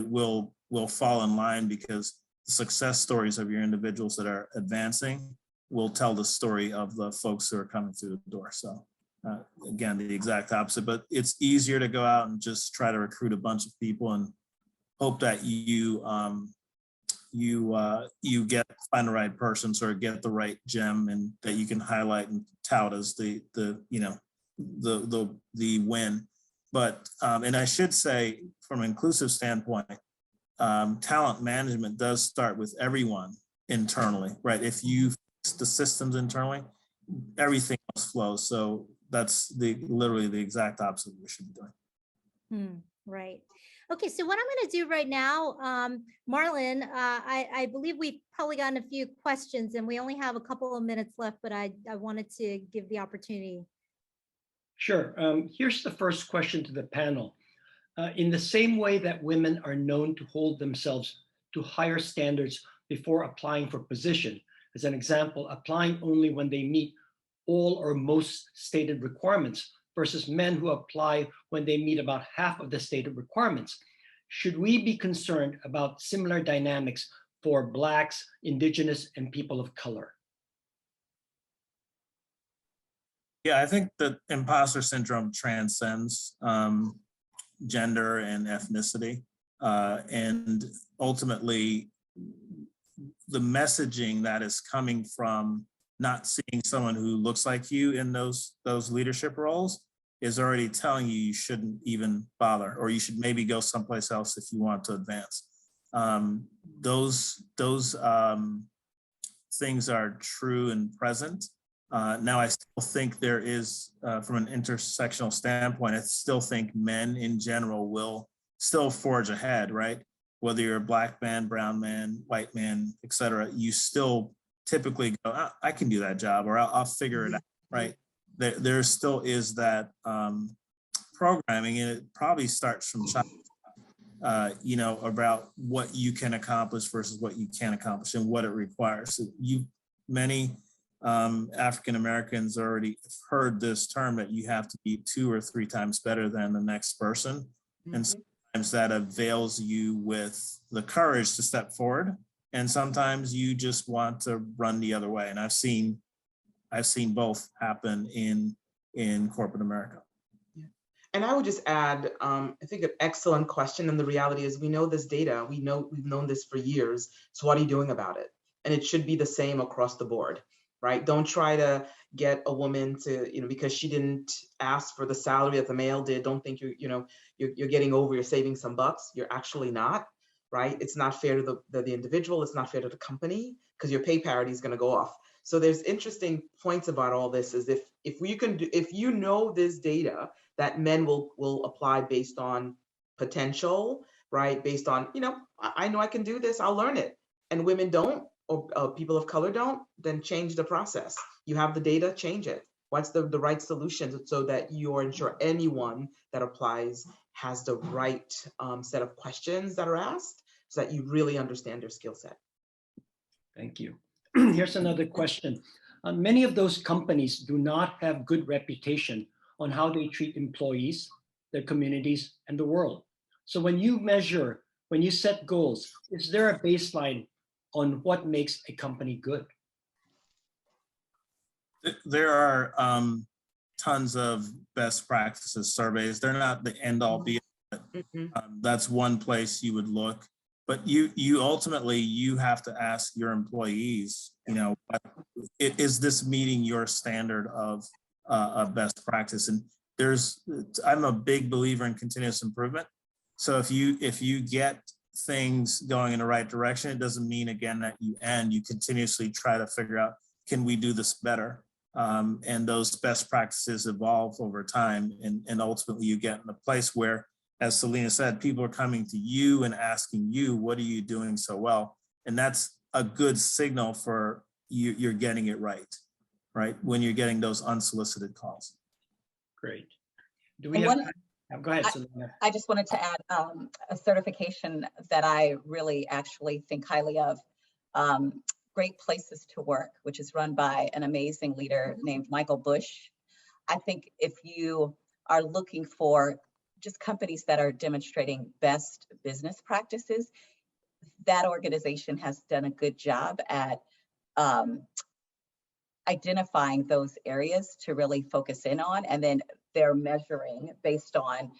will fall in line, because the success stories of your individuals that are advancing will tell the story of the folks who are coming through the door. So again, the exact opposite, but it's easier to go out and just try to recruit a bunch of people and hope that you find the right persons or get the right gem, and that you can highlight and tout as the win. But and I should say, from an inclusive standpoint, talent management does start with everyone internally, right? If you fix the systems internally, everything else flows. So that's literally the exact opposite we should be doing. Right. Okay, so what I'm going to do right now, Marlon, I believe we've probably gotten a few questions and we only have a couple of minutes left, but I wanted to give the opportunity. Sure. Here's the first question to the panel. In the same way that women are known to hold themselves to higher standards before applying for position, as an example, applying only when they meet all or most stated requirements versus men who apply when they meet about half of the stated requirements. Should we be concerned about similar dynamics for Blacks, Indigenous, and people of color? Yeah, I think that imposter syndrome transcends gender and ethnicity. And ultimately, the messaging that is coming from not seeing someone who looks like you in those leadership roles is already telling you you shouldn't even bother, or you should maybe go someplace else if you want to advance. Those things are true and present. Now, I still think there is, from an intersectional standpoint, I still think men in general will still forge ahead, right? Whether you're a Black man, brown man, white man, et cetera, you still typically go, I can do that job, or I'll figure it out, right? There still is that programming, and it probably starts from childhood, you know, about what you can accomplish versus what you can't accomplish and what it requires. So many African Americans already heard this term that you have to be 2 or 3 times better than the next person. And sometimes that avails you with the courage to step forward. And sometimes you just want to run the other way. And I've seen both happen in corporate America. Yeah. And I would just add, I think an excellent question. And the reality is we know this data, we've known this for years. So what are you doing about it? And it should be the same across the board, right? Don't try to get a woman to, you know, because she didn't ask for the salary that the male did, don't think you're getting over, you're saving some bucks. You're actually not, right? It's not fair to the individual, it's not fair to the company, because your pay parity is going to go off. So there's interesting points about all this, is if you know this data that men will apply based on potential, right? Based on, you know I can do this, I'll learn it. And women don't, or people of color don't, then change the process. You have the data, change it. What's the right solution so that you ensure anyone that applies has the right set of questions that are asked, so that you really understand their skill set. Thank you. Here's another question. Many of those companies do not have good reputation on how they treat employees, their communities, and the world. So when you set goals, is there a baseline on what makes a company good? There are tons of best practices surveys. They're not the end all be all. That's one place you would look. But you ultimately, you have to ask your employees, you know, is this meeting your standard of best practice? And I'm a big believer in continuous improvement. So if you get things going in the right direction, it doesn't mean, again, that you continuously try to figure out, can we do this better? And those best practices evolve over time. And ultimately you get in a place where, as Selena said, people are coming to you and asking you, what are you doing so well? And that's a good signal for you're getting it right? When you're getting those unsolicited calls. Great. Do we have time? Go ahead, Selena. I just wanted to add a certification that I really actually think highly of. Great Places to Work, which is run by an amazing leader named Michael Bush. I think if you are looking for just companies that are demonstrating best business practices, that organization has done a good job at identifying those areas to really focus in on, and then they're measuring based on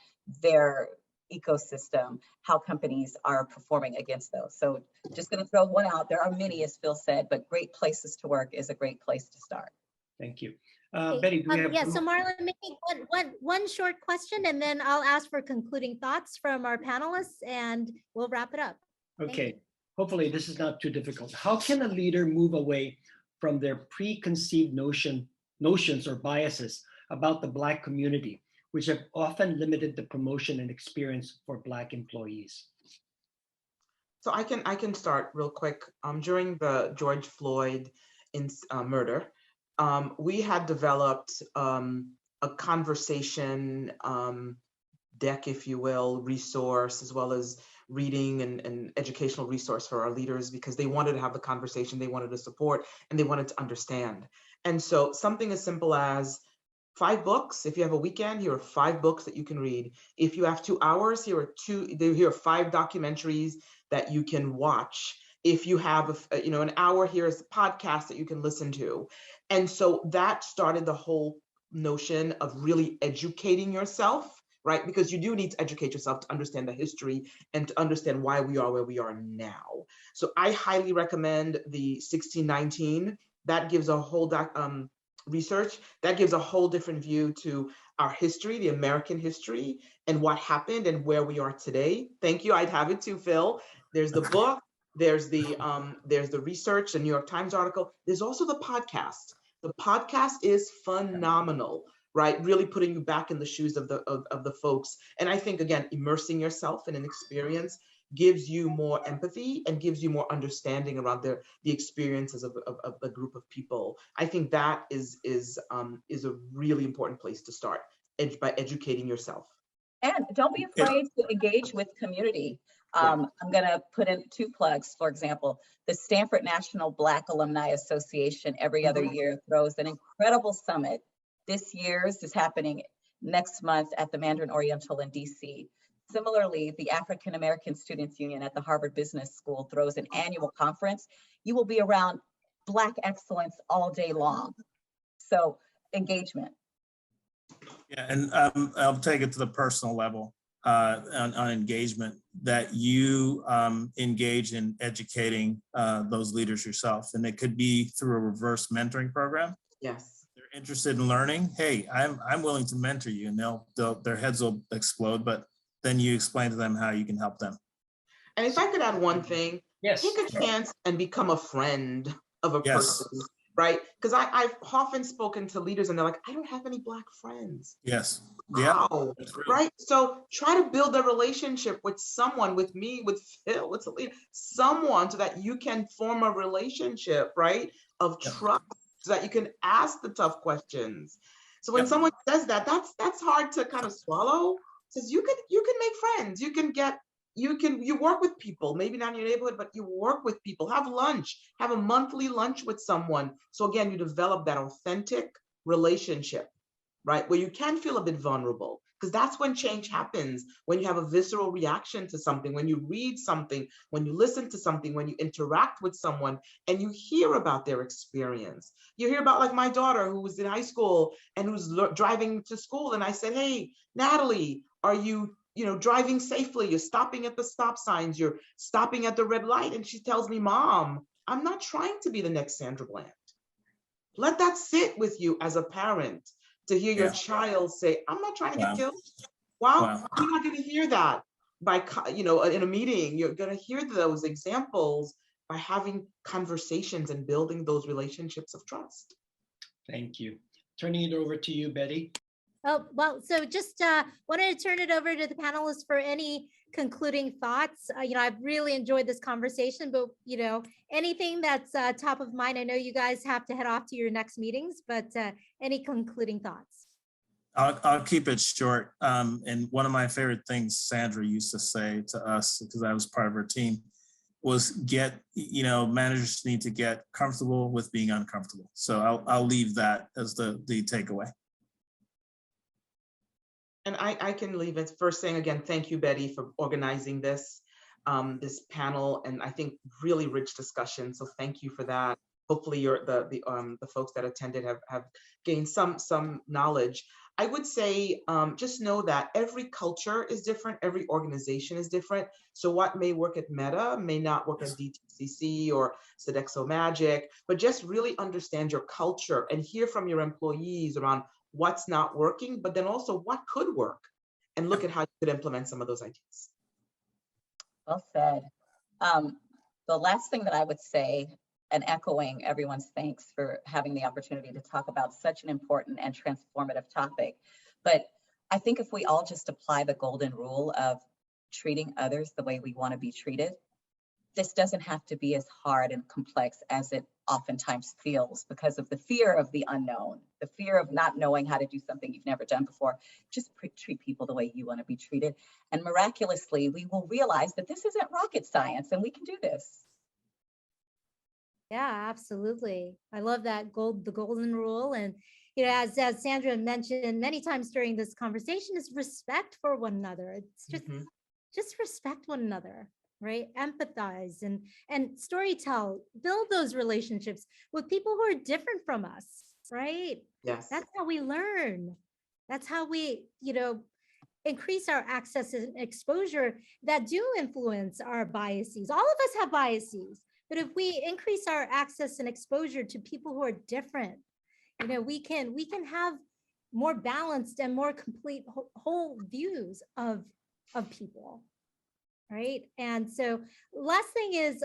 their ecosystem how companies are performing against those. So just going to throw one out. There are many, as Phil said, but Great Places to Work is a great place to start. Thank you. Betty, do we have so Marlon, maybe one short question, and then I'll ask for concluding thoughts from our panelists, and we'll wrap it up. Okay. hopefully this is not too difficult. How can a leader move away from their preconceived notions or biases about the Black community, which have often limited the promotion and experience for Black employees? So I can start real quick. During the George Floyd murder, we had developed a conversation deck, if you will, resource, as well as reading and educational resource for our leaders, because they wanted to have the conversation, they wanted to support, and they wanted to understand. And so something as simple as 5 books. If you have a weekend, here are 5 books that you can read. If you have 2 hours, here are 5 documentaries that you can watch. If you have an hour, here's a podcast that you can listen to. And so that started the whole notion of really educating yourself, right? Because you do need to educate yourself to understand the history and to understand why we are where we are now. So I highly recommend the 1619. That gives a whole research that gives a whole different view to our history, the American history, and what happened and where we are today. Thank you. I'd have it too, Phil. There's the book. There's the research, the New York Times article. There's also the podcast. The podcast is phenomenal, right? Really putting you back in the shoes of the folks. And I think, again, immersing yourself in an experience gives you more empathy and gives you more understanding around the experiences of the group of people. I think that is a really important place to start, by educating yourself. And don't be afraid to engage with community. I'm going to put in 2 plugs. For example, the Stanford National Black Alumni Association every other year throws an incredible summit. This year's is happening next month at the Mandarin Oriental in DC. Similarly, the African American Students Union at the Harvard Business School throws an annual conference. You will be around Black excellence all day long. So engagement. Yeah, and I'll take it to the personal level on engagement, that you engage in educating those leaders yourself. And it could be through a reverse mentoring program. Yes. They're interested in learning. Hey, I'm willing to mentor you, and their heads will explode, but then you explain to them how you can help them. And if I could add one thing, Yes. take a chance and become a friend of a person, right? Because I've often spoken to leaders and they're like, I don't have any Black friends. Yes. Wow. Right? So try to build a relationship with someone, with me, with Phil, with someone, so that you can form a relationship, right, of trust, so that you can ask the tough questions. So when someone says that, that's hard to kind of swallow. Says you can make friends, you work with people, maybe not in your neighborhood, but you work with people, have lunch, have a monthly lunch with someone. So again, you develop that authentic relationship, right? Where you can feel a bit vulnerable, because that's when change happens, when you have a visceral reaction to something, when you read something, when you listen to something, when you interact with someone and you hear about their experience. You hear about, like, my daughter who was in high school and who's driving to school. And I said, hey, Natalie, are you driving safely? You're stopping at the stop signs, you're stopping at the red light. And she tells me, Mom, I'm not trying to be the next Sandra Bland. Let that sit with you as a parent, to hear your child say, I'm not trying to get killed. Wow. You're not going to hear that in a meeting. You're going to hear those examples by having conversations and building those relationships of trust. Thank you. Turning it over to you, Betty. Oh, well, so just wanted to turn it over to the panelists for any concluding thoughts. I've really enjoyed this conversation, but, anything that's top of mind. I know you guys have to head off to your next meetings, but any concluding thoughts? I'll keep it short. And one of my favorite things Sandra used to say to us, because I was part of her team, was managers need to get comfortable with being uncomfortable. So I'll leave that as the takeaway. And I can leave it first saying, again, thank you, Betty, for organizing this panel, and I think really rich discussion. So thank you for that. Hopefully the folks that attended have gained some knowledge. I would say just know that every culture is different, every organization is different. So what may work at Meta may not work at DTCC or Sodexo Magic, but just really understand your culture and hear from your employees around what's not working, but then also what could work, and look at how you could implement some of those ideas. Well said. The last thing that I would say, and echoing everyone's thanks for having the opportunity to talk about such an important and transformative topic, but I think if we all just apply the golden rule of treating others the way we want to be treated, this doesn't have to be as hard and complex as it oftentimes feels because of the fear of the unknown, the fear of not knowing how to do something you've never done before. Just treat people the way you want to be treated. And miraculously, we will realize that this isn't rocket science and we can do this. Yeah, absolutely. I love that the golden rule. And, you know, as Sandra mentioned many times during this conversation, is respect for one another. It's just respect one another, right? Empathize and storytell, build those relationships with people who are different from us, right? Yes. That's how we learn. That's how we, you know, increase our access and exposure that do influence our biases. All of us have biases. But if we increase our access and exposure to people who are different, you know, we can have more balanced and more complete whole views of people, right? And so last thing is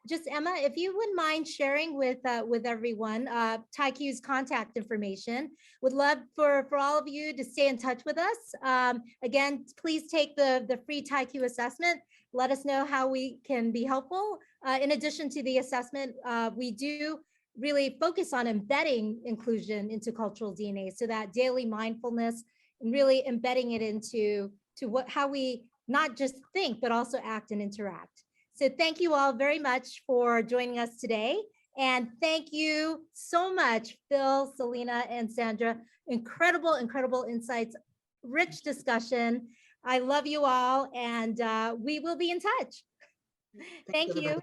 just Emma, if you wouldn't mind sharing with everyone TAIQ's contact information. Would love for all of you to stay in touch with us. Again, please take the free TAIQ assessment. Let us know how we can be helpful. In addition to the assessment, we do really focus on embedding inclusion into cultural DNA, so that daily mindfulness and really embedding it into how we not just think, but also act and interact. So thank you all very much for joining us today. And thank you so much, Phil, Selena, and Sandra. Incredible, incredible insights, rich discussion. I love you all, and we will be in touch. Thank you.